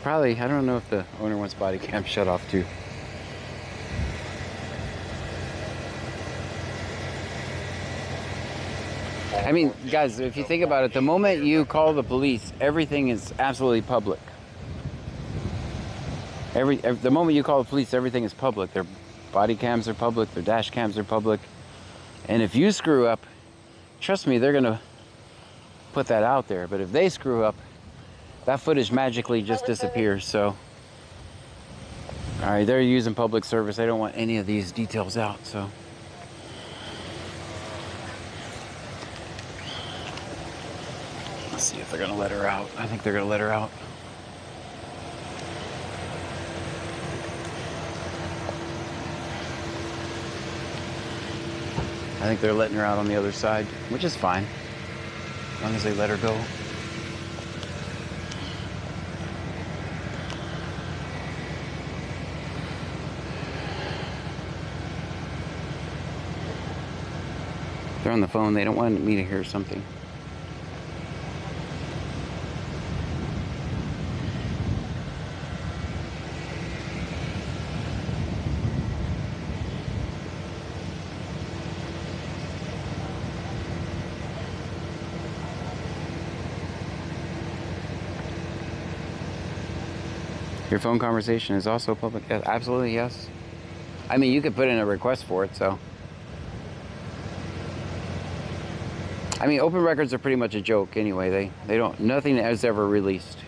I don't know if the owner wants body cam shut off too. I mean, guys, if you think about it, the moment you call the police, everything is absolutely public. The moment you call the police, everything is public. Their body cams are public, their dash cams are public. And if you screw up, trust me, they're gonna put that out there. But if they screw up, that footage magically just disappears, so. All right, they're using public service. They don't want any of these details out, so. Let's see if they're gonna let her out. I think they're gonna let her out. I think they're letting her out on the other side, which is fine, as long as they let her go. They're on the phone. They don't want me to hear something. Your phone conversation is also public? Yes, absolutely, yes. I mean, you could put in a request for it, so. I mean, open records are pretty much a joke anyway. They don't, nothing is ever released.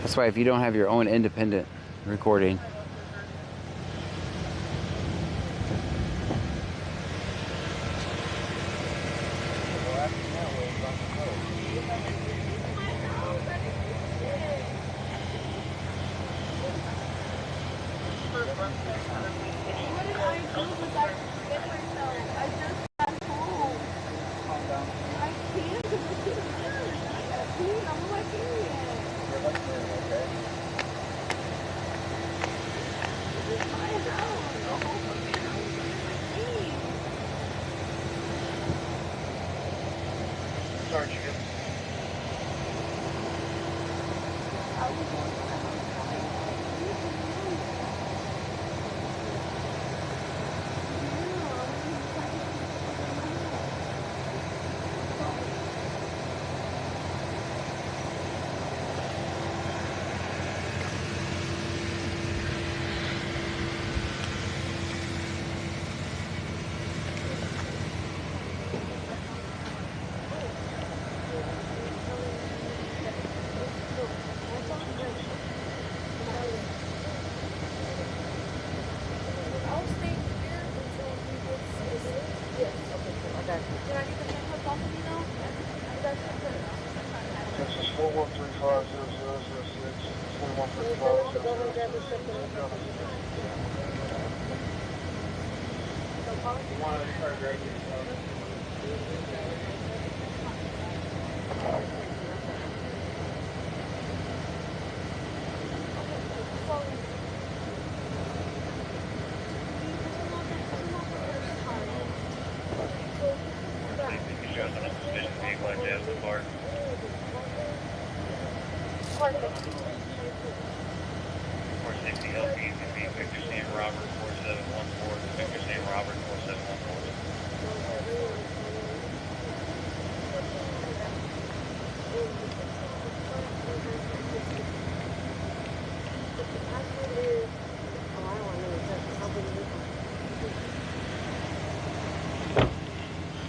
That's why if you don't have your own independent recording.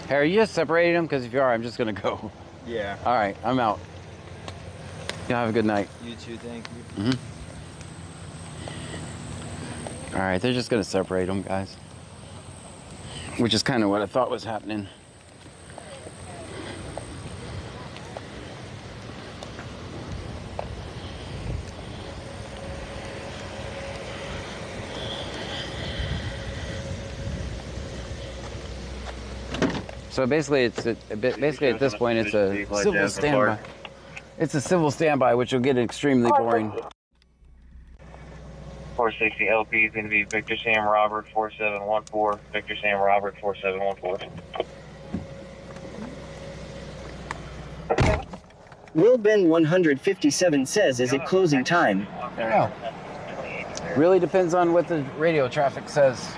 Hey, are you just separating them? Because if you are, I'm just gonna go. Yeah. All right, I'm out. You have a good night. You too, thank you. All right, they're just gonna separate them, guys. Which is kind of what I thought was happening. So basically, basically at this point, it's a civil standby. It's a civil standby, which will get extremely boring. 460 LP is going to be Victor Sam Robert 4714. Victor Sam Robert 4714. Will Ben 157 says, is it closing time? I don't know. Really depends on what the radio traffic says.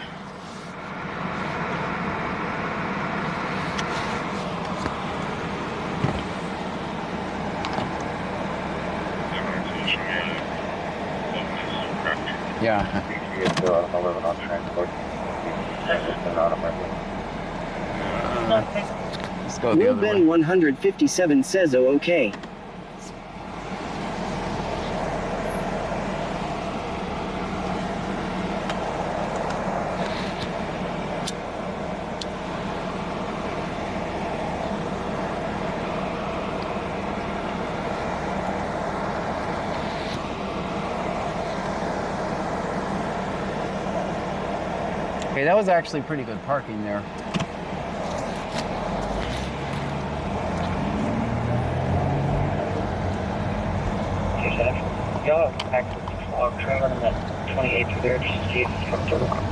Yeah. Let's go the Will other way. Ben 157 says, oh, okay. Okay, that was actually pretty good parking there. Y'all have access to fog traveling at 28 through there just to see if it's hooked up.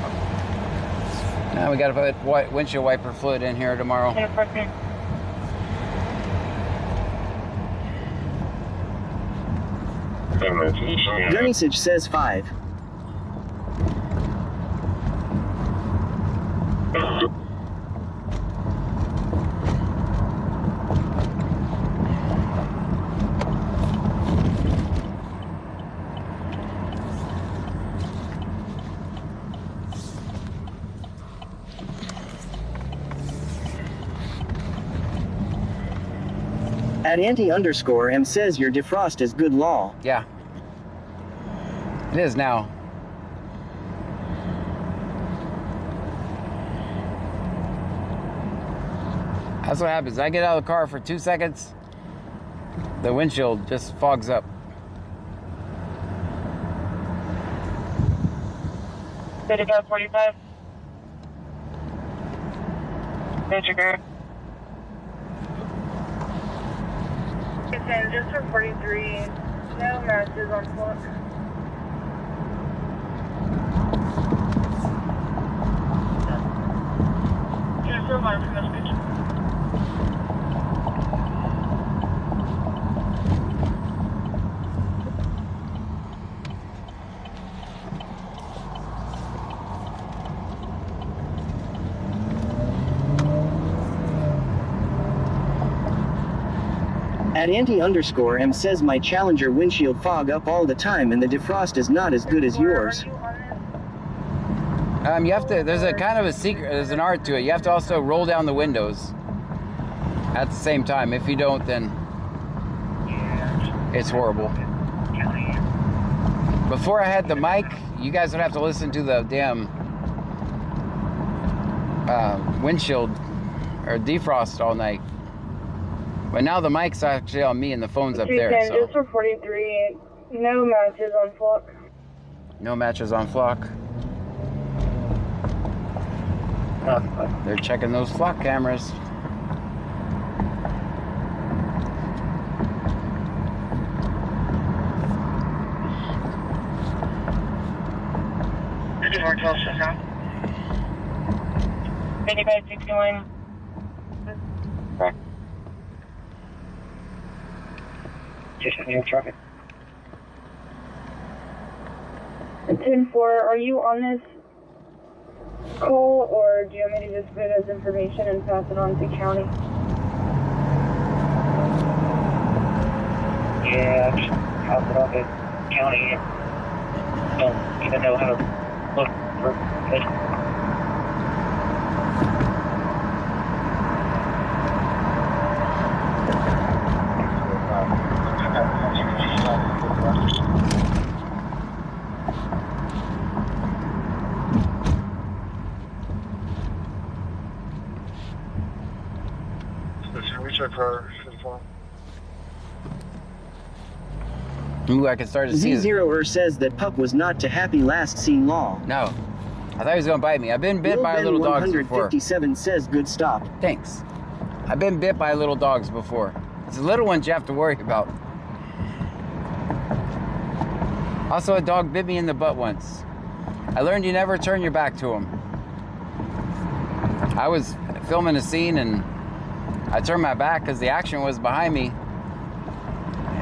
Now we gotta put windshield wiper fluid in here tomorrow. Gunnisage says 5. At anti_M says your defrost is good law. Yeah. It is now. That's what happens. I get out of the car for 2 seconds, the windshield just fogs up. City Code 45. Nature guard. Just for 43, no matches on foot. Just for my message. At anti_M says my Challenger windshield fog up all the time and the defrost is not as good as yours. You have to, there's a kind of a secret, there's an art to it. You have to also roll down the windows at the same time. If you don't, then it's horrible. Before I had the mic, you guys would have to listen to the damn windshield or defrost all night. But now the mic's actually on me and the phone's up there, Just so. for 43, no matches on flock. No matches on flock. They're checking those flock cameras. Hotel 5561. Correct. Just new traffic. 10-4, are you on this call, or do you want me to just put it as information and pass it on to county? Yeah, just pass it on to county. Don't even know how to look for it. Recheck for 54. Ooh, I can start to see. Z0er says that pup was not to happy last seen law. No. I thought he was going to bite me. I've been bit by little dogs before. 157 says good stop. Thanks. I've been bit by little dogs before. It's the little ones you have to worry about. Also, a dog bit me in the butt once. I learned you never turn your back to them. I was filming a scene and I turned my back because the action was behind me.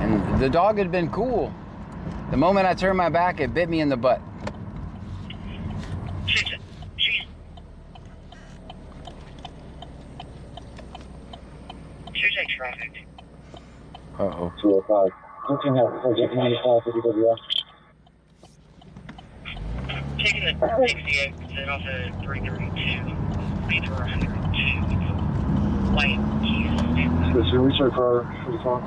And the dog had been cool. The moment I turned my back, it bit me in the butt. Check traffic. Uh-oh. 205. Looking at Project 95 for DWS. Taking the 68 set off at 332. Speed for 102. Light east. This is recheck for 55. All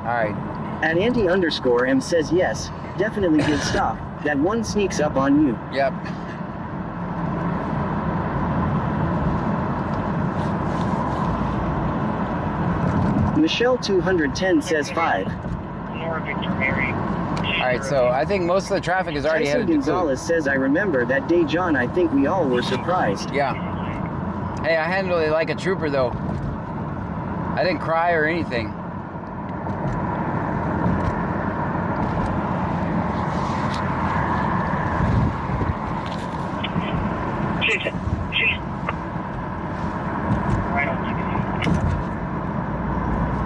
right. At Andy_M says yes, definitely good stop. That one sneaks up on you. Yep. Michelle 210 says 5. Nora Victor Mary. All right, so I think most of the traffic is already Tyson headed to Gonzalez says I remember that day, John. I think we all were surprised. Yeah. Hey, I handled it like a trooper, though. I didn't cry or anything. Right on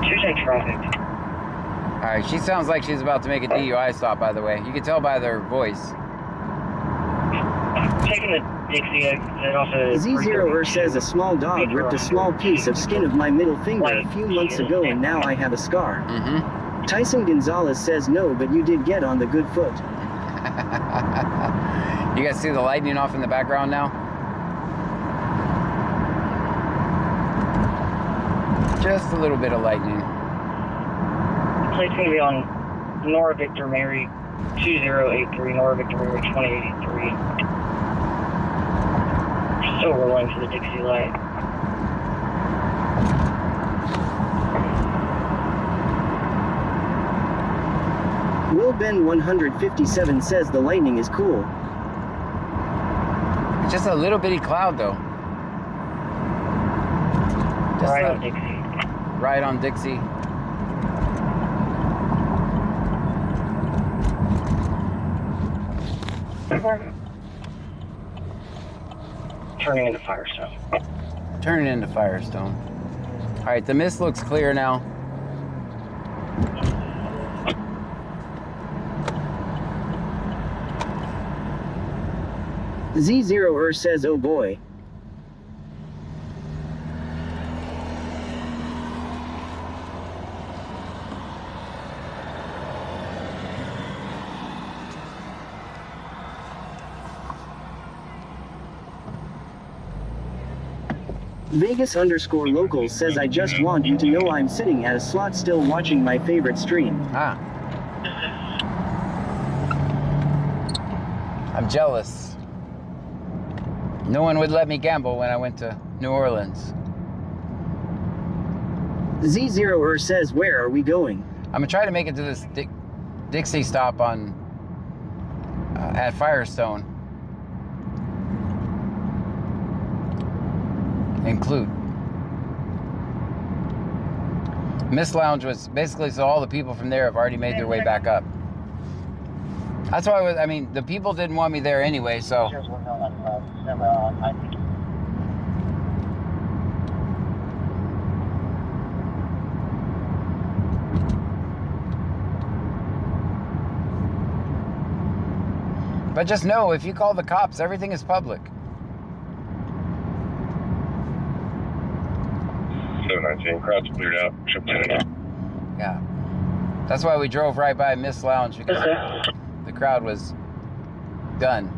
Tuesday traffic. All right, she sounds like she's about to make a DUI stop, by the way. You can tell by their voice. Taking the Dixie exit off of Z0er says a small dog ripped a small piece of skin of my middle finger a few months ago and now I have a scar. Mm-hmm. Tyson Gonzalez says no, but you did get on the good foot. You guys see the lightning off in the background now? Just a little bit of lightning. Plate's going to be on Nora Victor Mary 2083, Nora Victor Mary 2083. Still rolling to the Dixie light. Will Ben 157 says the lightning is cool. It's just a little bitty cloud, though. Just Right on Dixie. Right on Dixie. Turning into Firestone. Turning into Firestone. All right, the mist looks clear now. Z0er says oh boy. Vegas_local says I just want you to know I'm sitting at a slot still watching my favorite stream. Ah. I'm jealous. No one would let me gamble when I went to New Orleans. Z0er says, where are we going? I'm gonna try to make it to this Dixie stop on at Firestone. Include. Mist Lounge was basically so all the people from there have already made their way back up. That's why I mean, the people didn't want me there anyway, so. But just know, if you call the cops, everything is public. 719, crowd's cleared out. Yeah. That's why we drove right by Mist Lounge, because the crowd was done.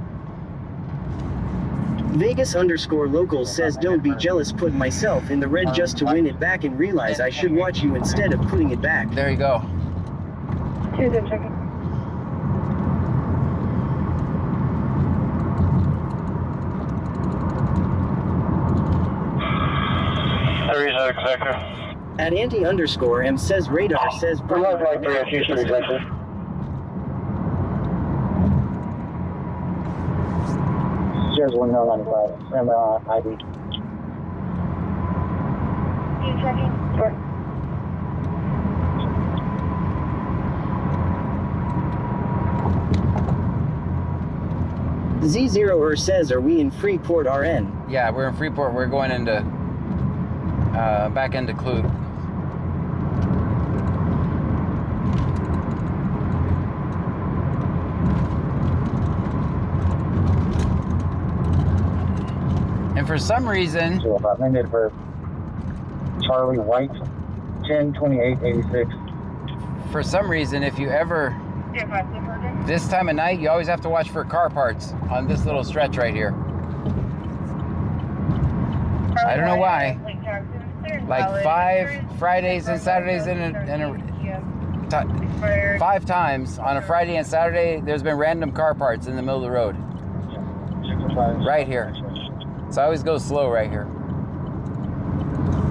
Vegas_local says, don't be jealous, put myself in the red just to win it back and realize I should watch you instead of putting it back. There you go. 2 checking. At Anti_M says, radar says, bring it right now. Here's 1095. Remember ID. You checking? Sure. Z0er says, are we in Freeport, RN? Yeah, we're in Freeport. We're going into back into Clute. And for some reason, for Charlie White, 102886. For some reason, if you ever this time of night, you always have to watch for car parts on this little stretch right here. I don't know why. Like 5 Fridays and Saturdays in 5 times on a Friday and Saturday, there's been random car parts in the middle of the road. Right here. So I always go slow right here.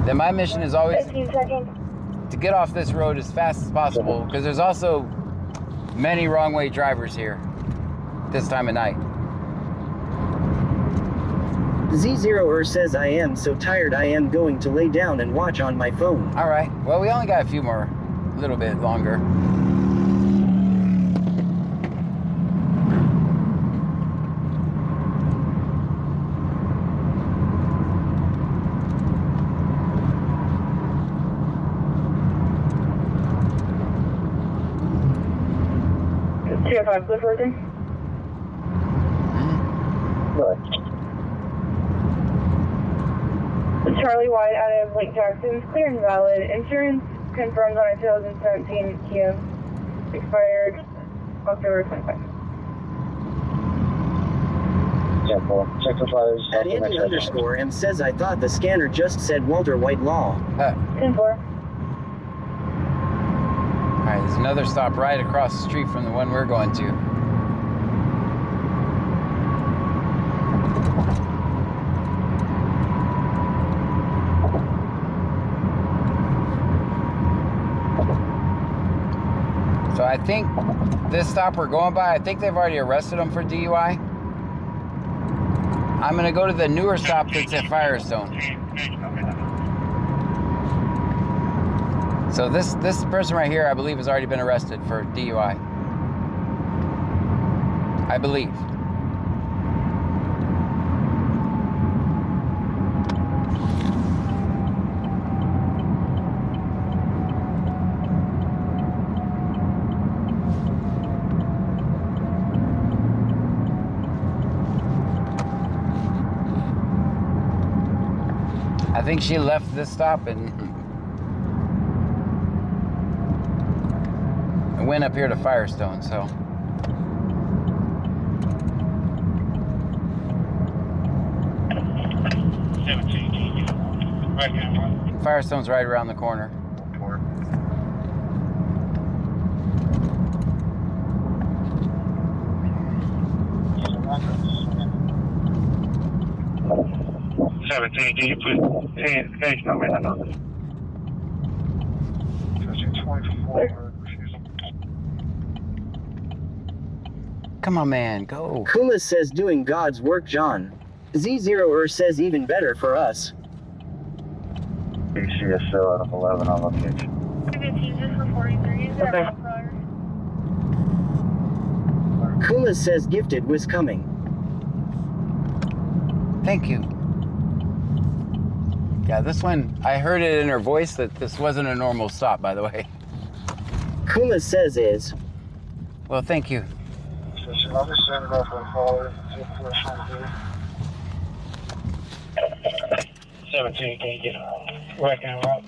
Then my mission is always to get off this road as fast as possible, because there's also many wrong way drivers here this time of night. Z0er says, I am so tired I am going to lay down and watch on my phone. All right. Well, we only got a few more, a little bit longer. Clifford. Charlie White out of Lake Jackson, clear and valid. Insurance confirmed on a 2017 Kia. Expired October 25. Check the flyers. At Andy_M says, I thought the scanner just said Walter White Law. 10-4. Alright, there's another stop right across the street from the one we're going to. So I think this stop we're going by, I think they've already arrested him for DUI. I'm gonna go to the newer stop that's at Firestone. So this person right here, I believe, has already been arrested for DUI. I believe. I think she left this stop and went up here to Firestone, so. Firestone's right around the corner. only 4 refusal. Come on, man, go. Kumas says doing God's work, John. Z0er says even better for us. BCSO out of 11 on location. 15 just for 43. Is that Okay. Kumas says gifted was coming. Thank you. Yeah, this one, I heard it in her voice that this wasn't a normal stop, by the way. Kumas says is. Well, thank you. I'll just send it off on caller. 17, can you get working route?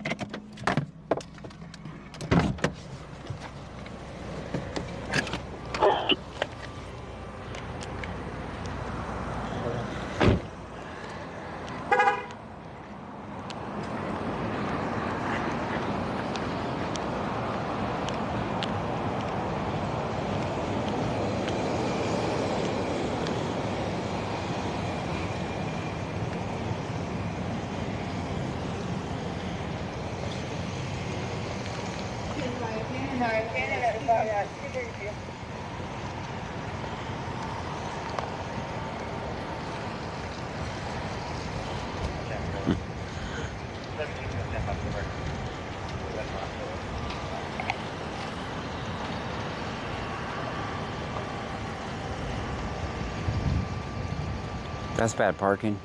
That's bad parking.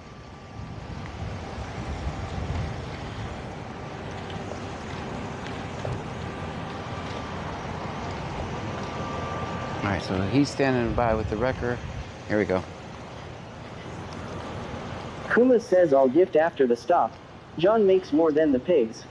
All right, so he's standing by with the wrecker. Here we go. Kumas says I'll gift after the stop. John makes more than the pigs.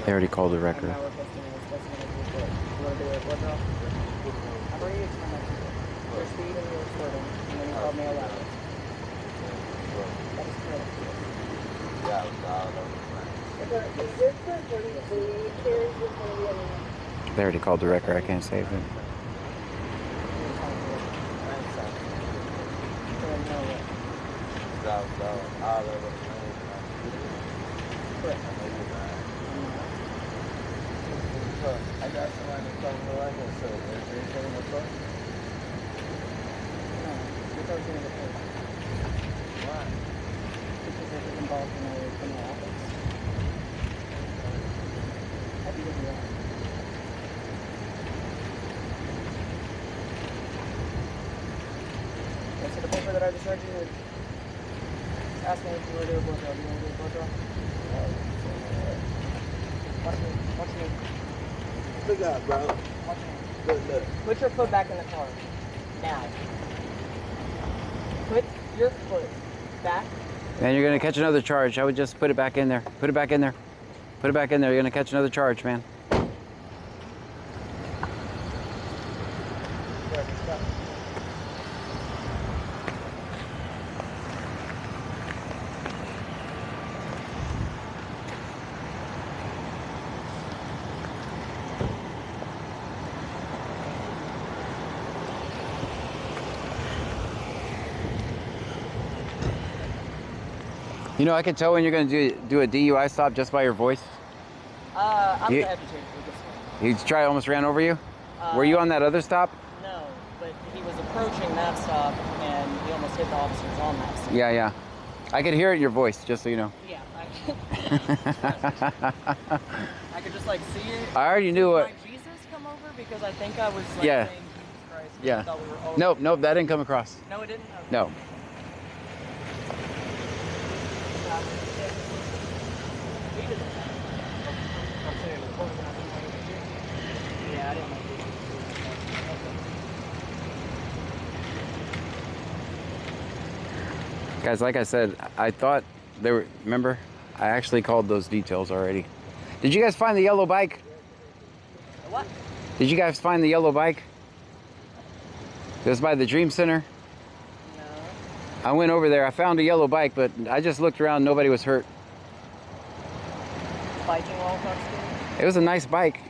They already called the wrecker. They already called the wrecker. I can't save it. I got somebody to come to like it, so is they getting the truck? No, the truck's getting the truck. Why? Because it was involved in a criminal offense. I think it's wrong. Yes, that I just heard you were asking if you were doing a blowjob. You want to do a blowjob? Watch me. Look out, bro. Watch me. Look. Put your foot back in the car. Now. Put your foot back. Man, you're gonna catch another charge. I would just put it back in there. Put it back in there. Put it back in there. You're gonna catch another charge, man. You know, I can tell when you're going to do a DUI stop just by your voice. I'm the agitator for this one. He almost ran over you? Were you on that other stop? No, but he was approaching that stop and he almost hit the officers on that stop. Yeah. I could hear it in your voice, just so you know. Yeah, I could just like see it. I already knew what. Did Jesus come over? Because I think I was like Yeah. saying Jesus Christ. Yeah. I thought we were all Nope, that didn't come across. No, it didn't? Okay. No. Yeah, I didn't know. Guys, like I said, I thought they were, remember? I actually called those details already. Did you guys find the yellow bike? What? Did you guys find the yellow bike? It was by the Dream Center. No. I went over there, I found a yellow bike, but I just looked around, nobody was hurt. Biking while across It was a nice bike.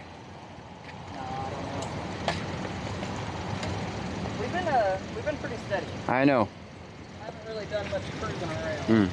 No, I don't know. We've been pretty steady. I know. I haven't really done much cruising around.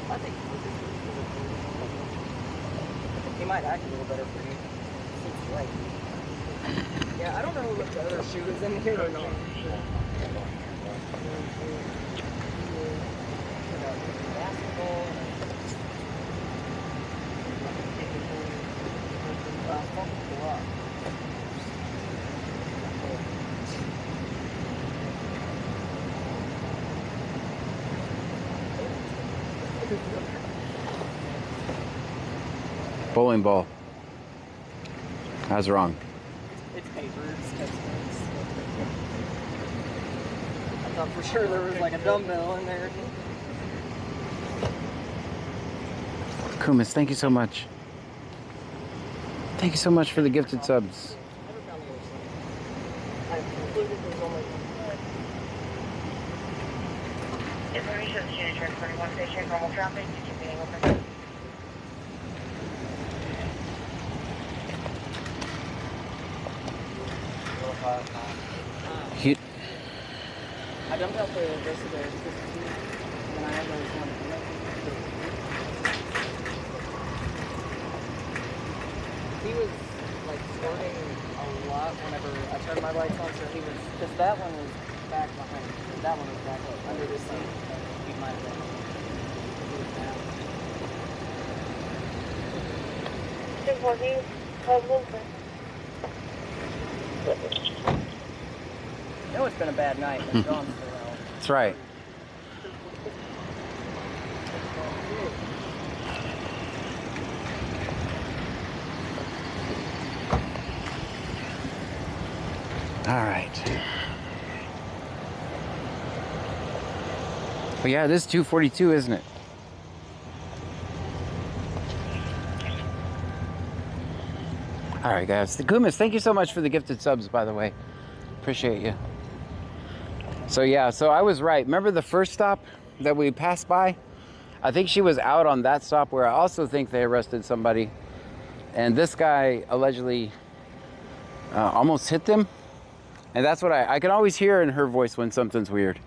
I think he might act a little better for you. Seems right. Yeah, I don't know if the other shoe is in here or not. Basketball. Bowling ball. I was wrong. It's paper. It's textbooks. I thought for sure there was like a dumbbell in there. Kumis, thank you so much. Thank you so much for the gifted subs. Information is Unit 41 Station, normal traffic, being open. I dumped out the rest of the and then I have those one. He was like swerving a lot whenever I turned my lights on, so he was, because that one was back behind, and that one was back up under the seat. He might have been. Good morning. I know it's been a bad night, but John's still out. That's right. All right. Well, yeah, it is 2:42, isn't it? All right, guys. The Kumis, thank you so much for the gifted subs, by the way. Appreciate you. So, yeah, so I was right. Remember the first stop that we passed by? I think she was out on that stop where I also think they arrested somebody. And this guy allegedly almost hit them. And that's what I can always hear in her voice when something's weird.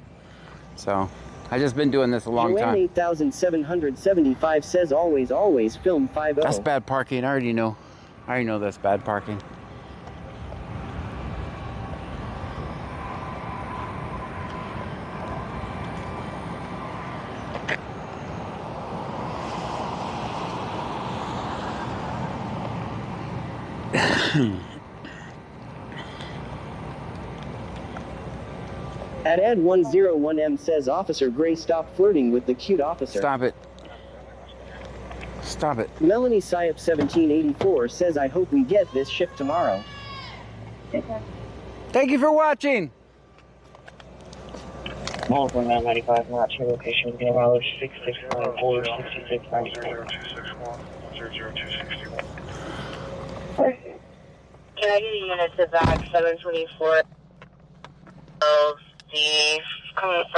So, I've just been doing this a long time. 8775 says always, always film 50. That's bad parking. I already know. I already know that's bad parking. At Ed101M says Officer Gray stop flirting with the cute officer. Stop it. Stop it. Melanie Syop 1784 says I hope we get this shift tomorrow. Thank you for watching. Mall from 995, not to location, being mileage 661 6694. 0261. Can I get a unit to back 724? So the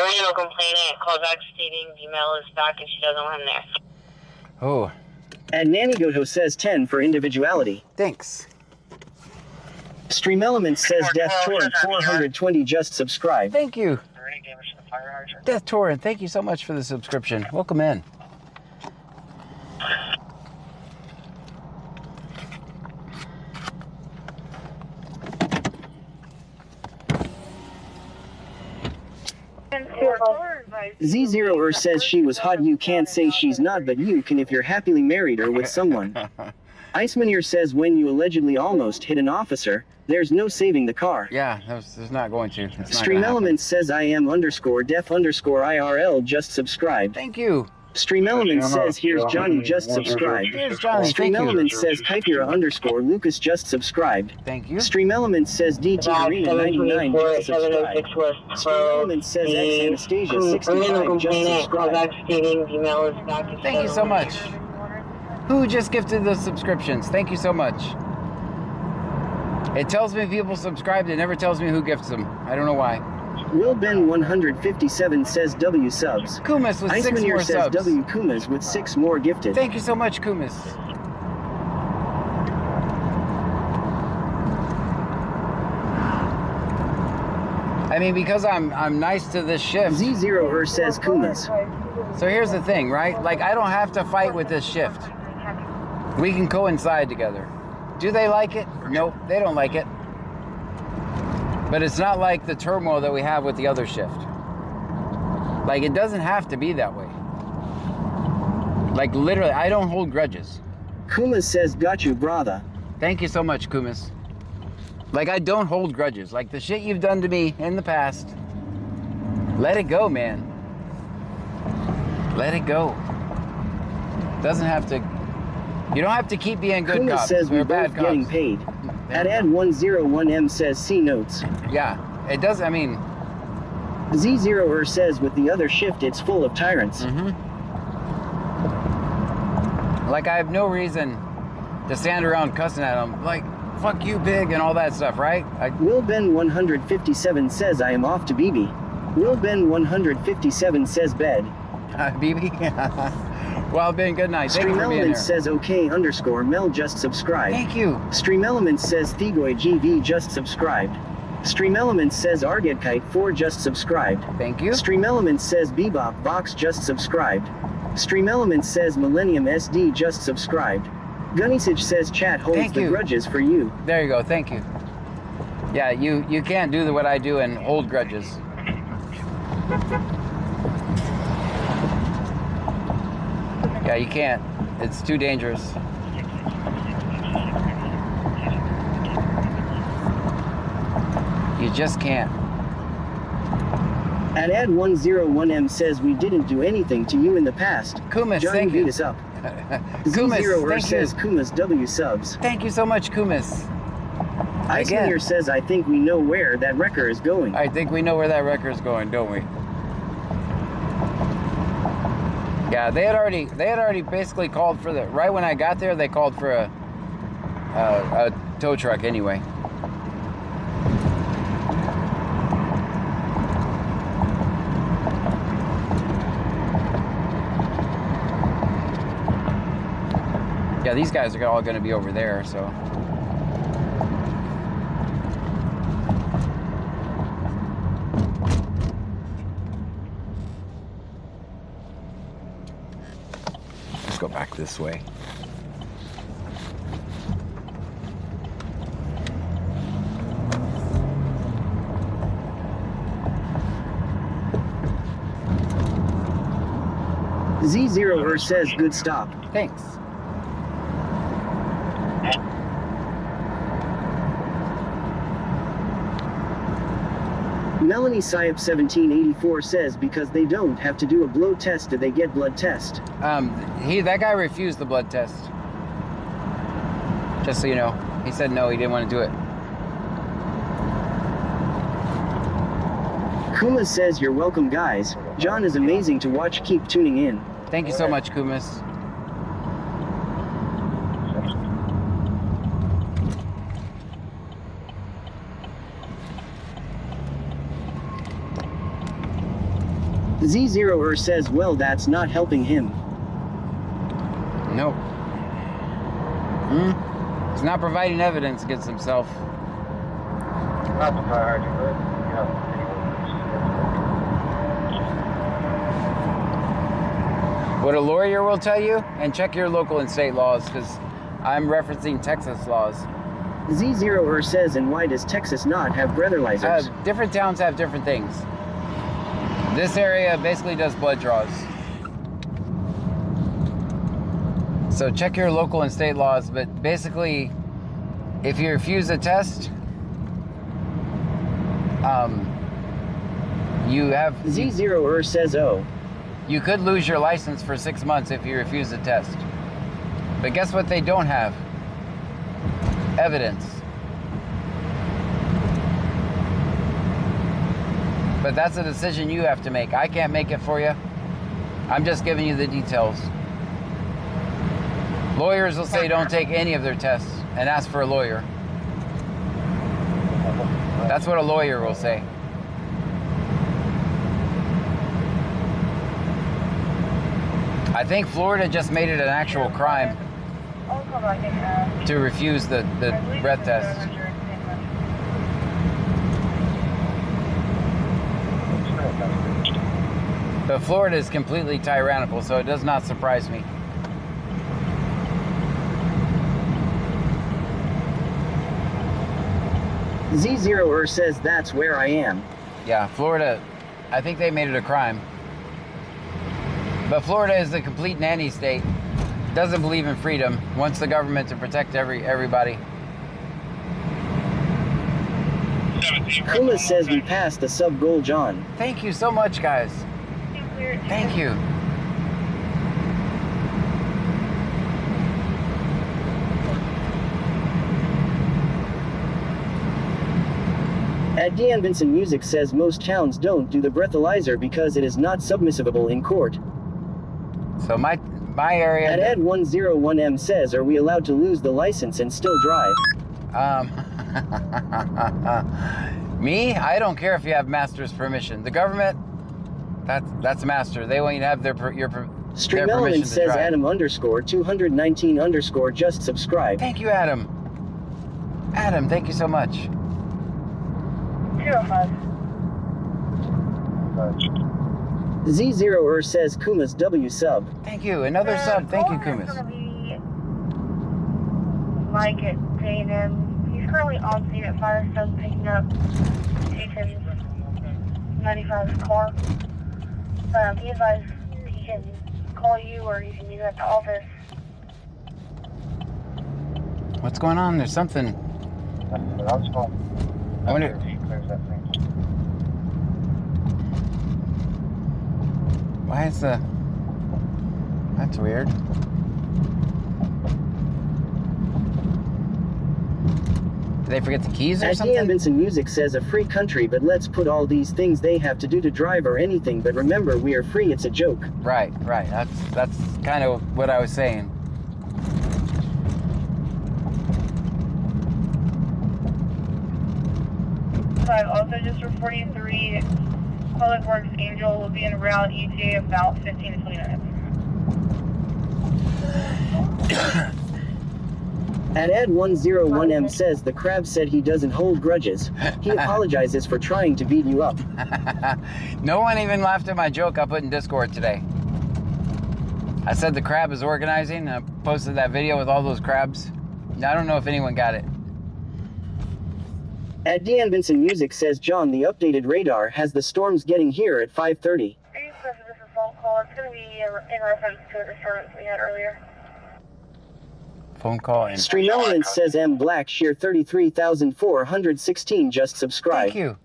original complainant called back stating the mail is back and she doesn't want him there. Oh. And Nanny Goto says 10 for individuality. Thanks. Stream Elements says Death Torrent 420 just subscribed. Thank you. Death Torrent, thank you so much for the subscription. Welcome in. Z0er says she was hot. You can't say she's not, but you can if you're happily married or with someone. Icemaneer says when you allegedly almost hit an officer, there's no saving the car. Yeah, there's not going to. Stream Elements says I am _def_IRL just subscribed. Thank you. Stream Elements says here's Johnny just subscribed. Here's Johnny, Stream thank you. Elements says Kypira _Lucas just subscribed. Thank you. Stream Elements says DT Arena 99 just subscribed. Stream Elements says X Anastasia 65 just subscribed. Thank you so much. Who just gifted the subscriptions? Thank you so much. It tells me people subscribed. It never tells me who gifts them. I don't know why. Will Ben 157 says W subs. Kumas with 6 more says subs. W Kumas with 6 more gifted. Thank you so much, Kumas. I mean, because I'm nice to this shift. Z0er says Kumas. So here's the thing, right? Like, I don't have to fight with this shift. We can coincide together. Do they like it? Nope, they don't like it. But it's not like the turmoil that we have with the other shift. Like, it doesn't have to be that way. Like, literally, I don't hold grudges. Kumas says got you, brother. Thank you so much, Kumas. Like, I don't hold grudges. Like, the shit you've done to me in the past, let it go, man. Let it go. Doesn't have to... You don't have to keep being good Kumas cops. says we're bad both getting cops. paid. At Ed101M says see notes. Yeah, it does, I mean... Z0er says with the other shift it's full of tyrants. Like, I have no reason to stand around cussing at them. Like, fuck you, pig, and all that stuff, right? Will Ben 157 says I am off to BB. Will Ben 157 says bed. BB? Well, Ben, good night. Thank you Stream for being Elements here. says OK_Mel just subscribed. Thank you. Stream Elements says Thigoy GV just subscribed. Stream Elements says Argetkite 4 just subscribed. Thank you. Stream Elements says Bebop Vox just subscribed. Stream Elements says Millennium SD just subscribed. Gunnisage says chat holds Thank the you. grudges for you. There you go. Thank you. Yeah, you can't do what I do and hold grudges. Yeah, you can't. It's too dangerous. You just can't. At Ad101M says we didn't do anything to you in the past. Kumis, Johnny thank beat you. us up. Kumis, Z0 thank says you. Kumas W subs. Thank you so much, Kumis. Iceman here says I think we know where that wrecker is going. I think we know where that wrecker is going, don't we? Yeah, they had already basically called for the, right when I got there, they called for a tow truck anyway. Yeah, these guys are all going to be over there, so. Let's go back this way. Z0 says good stop. Thanks. Melanie Syop 1784 says because they don't have to do a blood test, do they get blood test? That guy refused the blood test. Just so you know, he said no, he didn't want to do it. Kuma says you're welcome, guys. John is amazing to watch. Keep tuning in. Thank you so much, Kumis. Z0 says well that's not helping him. Nope. He's not providing evidence against himself. Not to try hard to do it. What a lawyer will tell you, and check your local and state laws, because I'm referencing Texas laws. Z0 says and why does Texas not have breathalyzers? Different towns have different things. This area basically does blood draws. So check your local and state laws, but basically, if you refuse a test, you have... Z0 says oh. You could lose your license for 6 months if you refuse the test. But guess what they don't have? Evidence. But that's a decision you have to make. I can't make it for you. I'm just giving you the details. Lawyers will say don't take any of their tests and ask for a lawyer. That's what a lawyer will say. I think Florida just made it an actual crime to refuse the breath test. But Florida is completely tyrannical, so it does not surprise me. Z0 says that's where I am. Yeah, Florida, I think they made it a crime. But Florida is a complete nanny state. Doesn't believe in freedom. Wants the government to protect everybody. Kuma says we passed the sub goal, John. Thank you so much, guys. Thank you. At Dean Vincent Music says most towns don't do the breathalyzer because it is not submissible in court. So my area... At Ed101M says are we allowed to lose the license and still drive? Me? I don't care if you have master's permission. The government, that's master. They want you to have their Stream permission Element to says drive. Adam_219_ just subscribe. Thank you, Adam. Adam, thank you so much. Z0er says Kuma's W sub. Thank you. Another sub. Thank you, Kumas. Mike at J&M. He's currently on scene at Firestone picking up Jason's 95's car. He advised he can call you or you can meet him at the office. What's going on? There's something. I wonder. Why is the... That's weird. Did they forget the keys or At something? Dean Benson Music says a free country, but let's put all these things they have to do to drive or anything, but remember we are free, it's a joke. Right. That's kind of what I was saying. Also just reporting 3 Public Works Angel will be en route ETA about 15 to 20 minutes. At Ed101M says the crab said he doesn't hold grudges. He apologizes for trying to beat you up. No one even laughed at my joke I put in Discord today. I said the crab is organizing, and I posted that video with all those crabs. I don't know if anyone got it. At Dean Benson Music says John, the updated radar has the storms getting here at 5:30. This is a phone call. It's going to be in reference to a disturbance we had earlier. Phone call and... Stream Elements says M Black Shear 33,416 just subscribed. Thank you.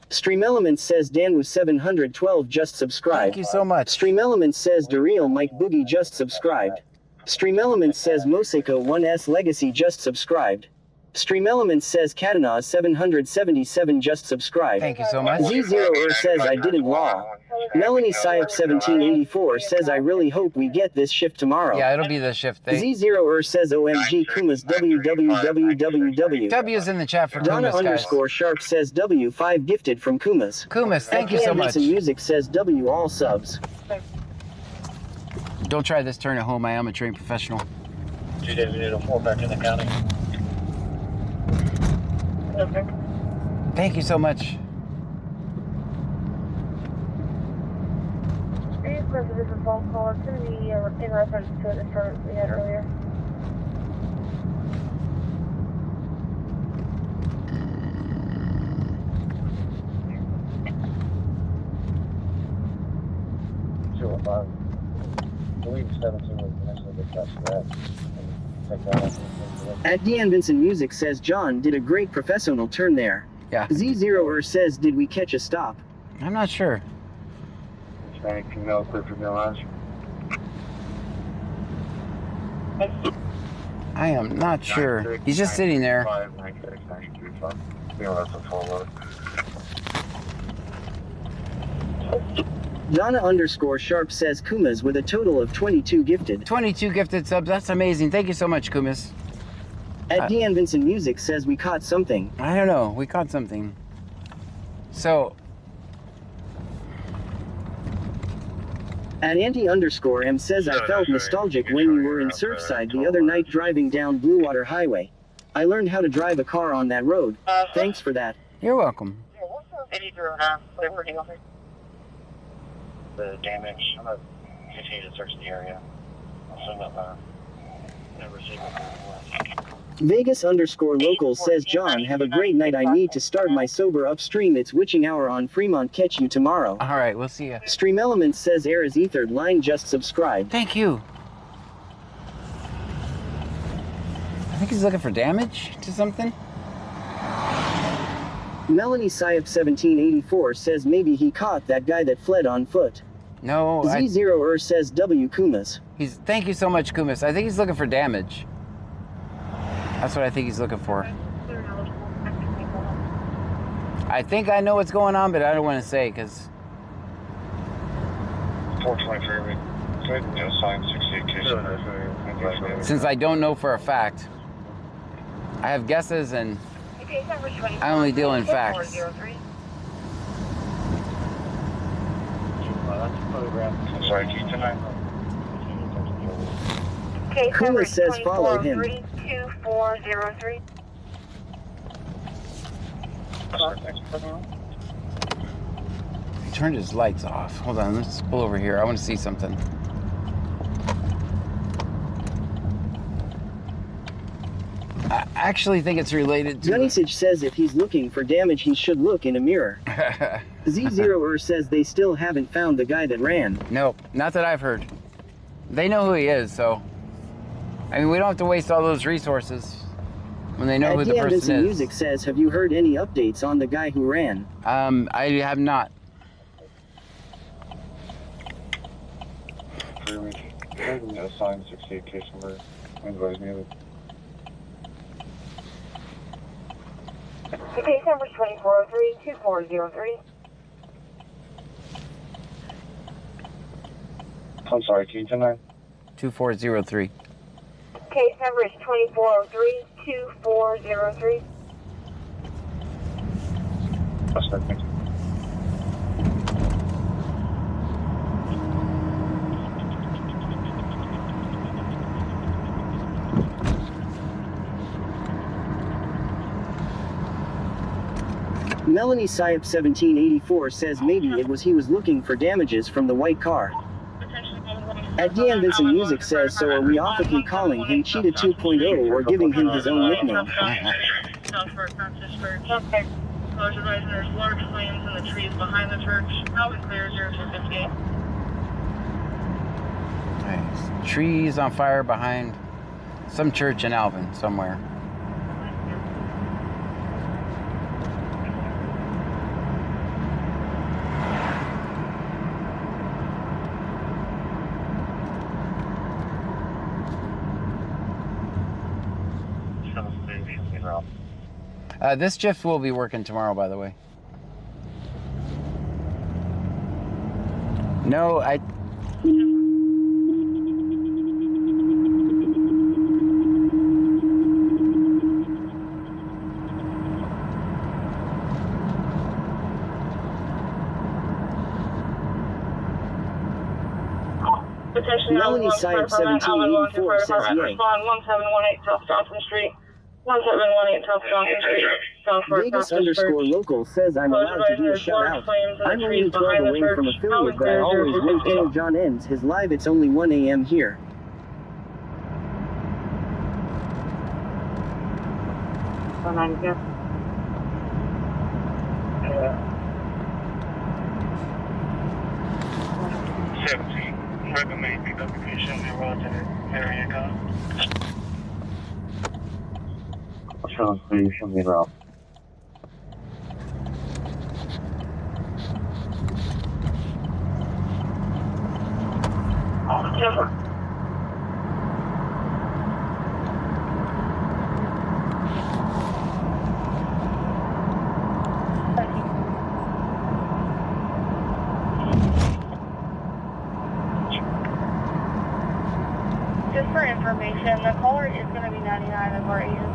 Stream Elements says Danwu 712 just subscribed. Thank you so much. Stream Elements says Dareal Mike Boogie just subscribed. Stream Elements says Moseko 1S Legacy just subscribed. Stream Elements says Katana 777 just subscribed. Thank you so much. Z0er says I didn't law. Melanie Syop 1784 says I really hope we get this shift tomorrow. Yeah, it'll be the shift thing. Z0er says OMG Kuma's www. W's in the chat for Donna Kumas, guys. _Sharp says W5 gifted from Kumas. Kumas, thank you so much. Music says W all subs. Don't try this turn at home. I am a trained professional. 2804 back in the county. Okay. Thank you so much. This is a phone call. It's going to be in reference to a disturbance we had earlier. At Dean Benson Music says John did a great professional turn there. Yeah. Z0er says did we catch a stop? I'm not sure. Hispanic female, clear for Milan. I am not sure. He's just sitting there. Donna _Sharp says Kumas with a total of 22 gifted. 22 gifted subs. That's amazing. Thank you so much, Kumas. At Dean Benson Music says we caught something. I don't know. We caught something. So. At Anti_M says I felt nostalgic when you were in Surfside the other night driving down Blue Water Highway. I learned how to drive a car on that road. Thanks for that. You're welcome. The damage, I'm going to continue to search the area. I'll send up never seen before. Vegas _local says John, have a great night. I need to start my sober upstream. It's witching hour on Fremont. Catch you tomorrow. All right, we'll see you. Stream Elements says Air is ethered line just subscribed. Thank you. I think he's looking for damage to something. Melanie Syop 1784 says maybe he caught that guy that fled on foot. No. Z0er says W Kumas. Thank you so much, Kumas. I think he's looking for damage. That's what I think he's looking for. I think I know what's going on, but I don't want to say because. 423, sign 68 Since I don't know for a fact, I have guesses and I only deal in facts. Sorry, Keith, tonight. Kumas says follow him. 2403. He turned his lights off. Hold on, let's pull over here. I want to see something. I actually think it's related to... Gunnysage says if he's looking for damage, he should look in a mirror. Z0er says they still haven't found the guy that ran. No, not that I've heard. They know who he is, so... I mean, we don't have to waste all those resources when they know who the person is. Music says, have you heard any updates on the guy who ran? I have not. Assigned 68 case number. Advise me. Case number 2403-2403. I'm sorry, can you tell me? 2403. Case number is 2403-2403. Suspect, thank you. Melanie Syop 1784 says maybe it was he was looking for damages from the white car. At Deanne Vincent Music says, so are we ethically calling him Cheetah 2.0 or giving him his own nickname? Suspect, close advising there's large flames in the trees behind the church. Out and clear 0258. Nice. Trees on fire behind some church in Alvin somewhere. This shift will be working tomorrow, by the way. No, I... Melanie Syop 1784 says yay. 1718 South Johnson Street. 1718 South Johnson Street. Vegas _local says I'm allowed to do a shout out. I'm only 12 away from affiliate, but I always wait till John ends his live. It's only 1 a.m. here. Recommend application in relative area code. Translation me route. Just for information, the caller is going to be 99 of our agency.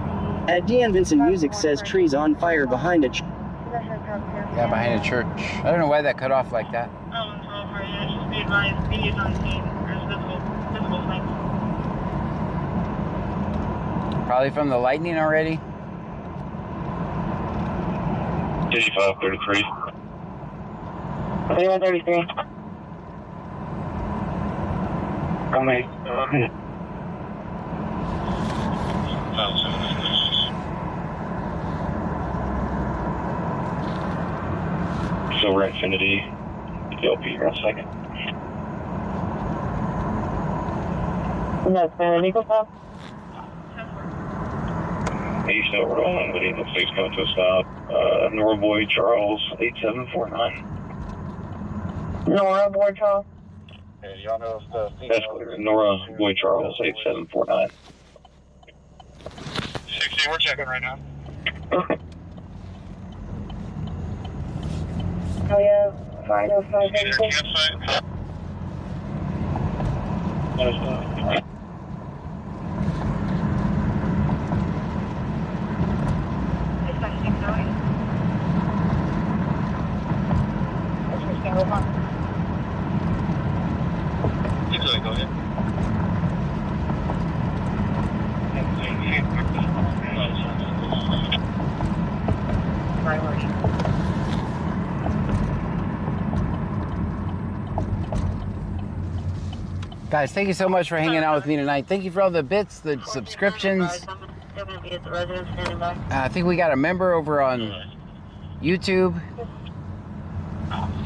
At Deanne Vincent Music says trees on fire behind a Yeah, behind a church. I don't know why that cut off like that. Oh, 12 for you. Just be advised, B is on scene. There's visible flames. Probably from the lightning already. 5533. 3133. Come in. Silver Infinity. You'll be here in a second. That's Infinity, go stop. East over to 1, but he looks like he's coming to a stop. Nora Boy Charles 8749. Nora Boy Charles. Okay, y'all know if the... That's clear. Nora Boy Charles 8749. 60, we're checking right now. Oh yeah, 505. Campsite. Go ahead. Priority. Guys, thank you so much for hanging out with me tonight. Thank you for all the bits, the subscriptions. Still gonna be at the residence standing by. I think we got a member over on YouTube.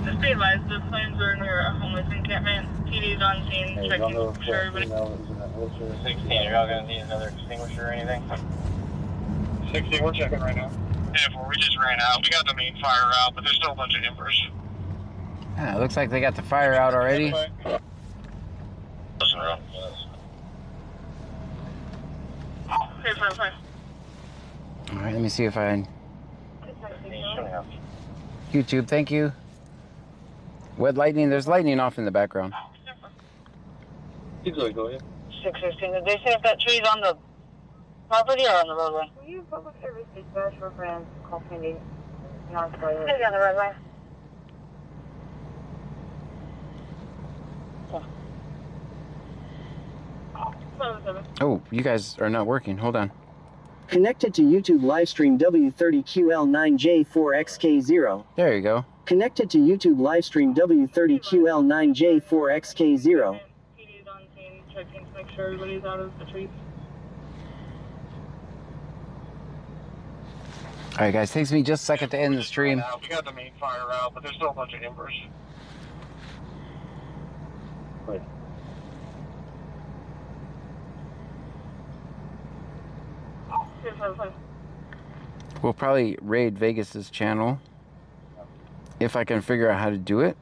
Just be advised, the planes are near a homeless encampment. TV's on scene, checking for sure everybody. 16, are y'all gonna need another extinguisher or anything? 60, we're checking right now. Yeah, we just ran out. We got the main fire out, but there's still a bunch of embers. Yeah, it looks like they got the fire out already. Listen, real. Okay, fine. All right, let me see if I... YouTube, thank you. Wet lightning, there's lightning off in the background. Keep going, go ahead. 615, did they say if that tree's on the property or on the roadway? Were you public service dispatch for friends? Call Cindy. Not It's gonna be on the roadway. Oh, you guys are not working. Hold on. Connected to YouTube livestream W30QL9J4XK0. There you go. Connected to YouTube livestream W30QL9J4XK0. TV's on scene, checking to make sure everybody's out of the trees. All right, guys, takes me just a second to end the stream. We got the main fire out, but there's still a bunch of embers. Wait. We'll probably raid Vegas's channel if I can figure out how to do it.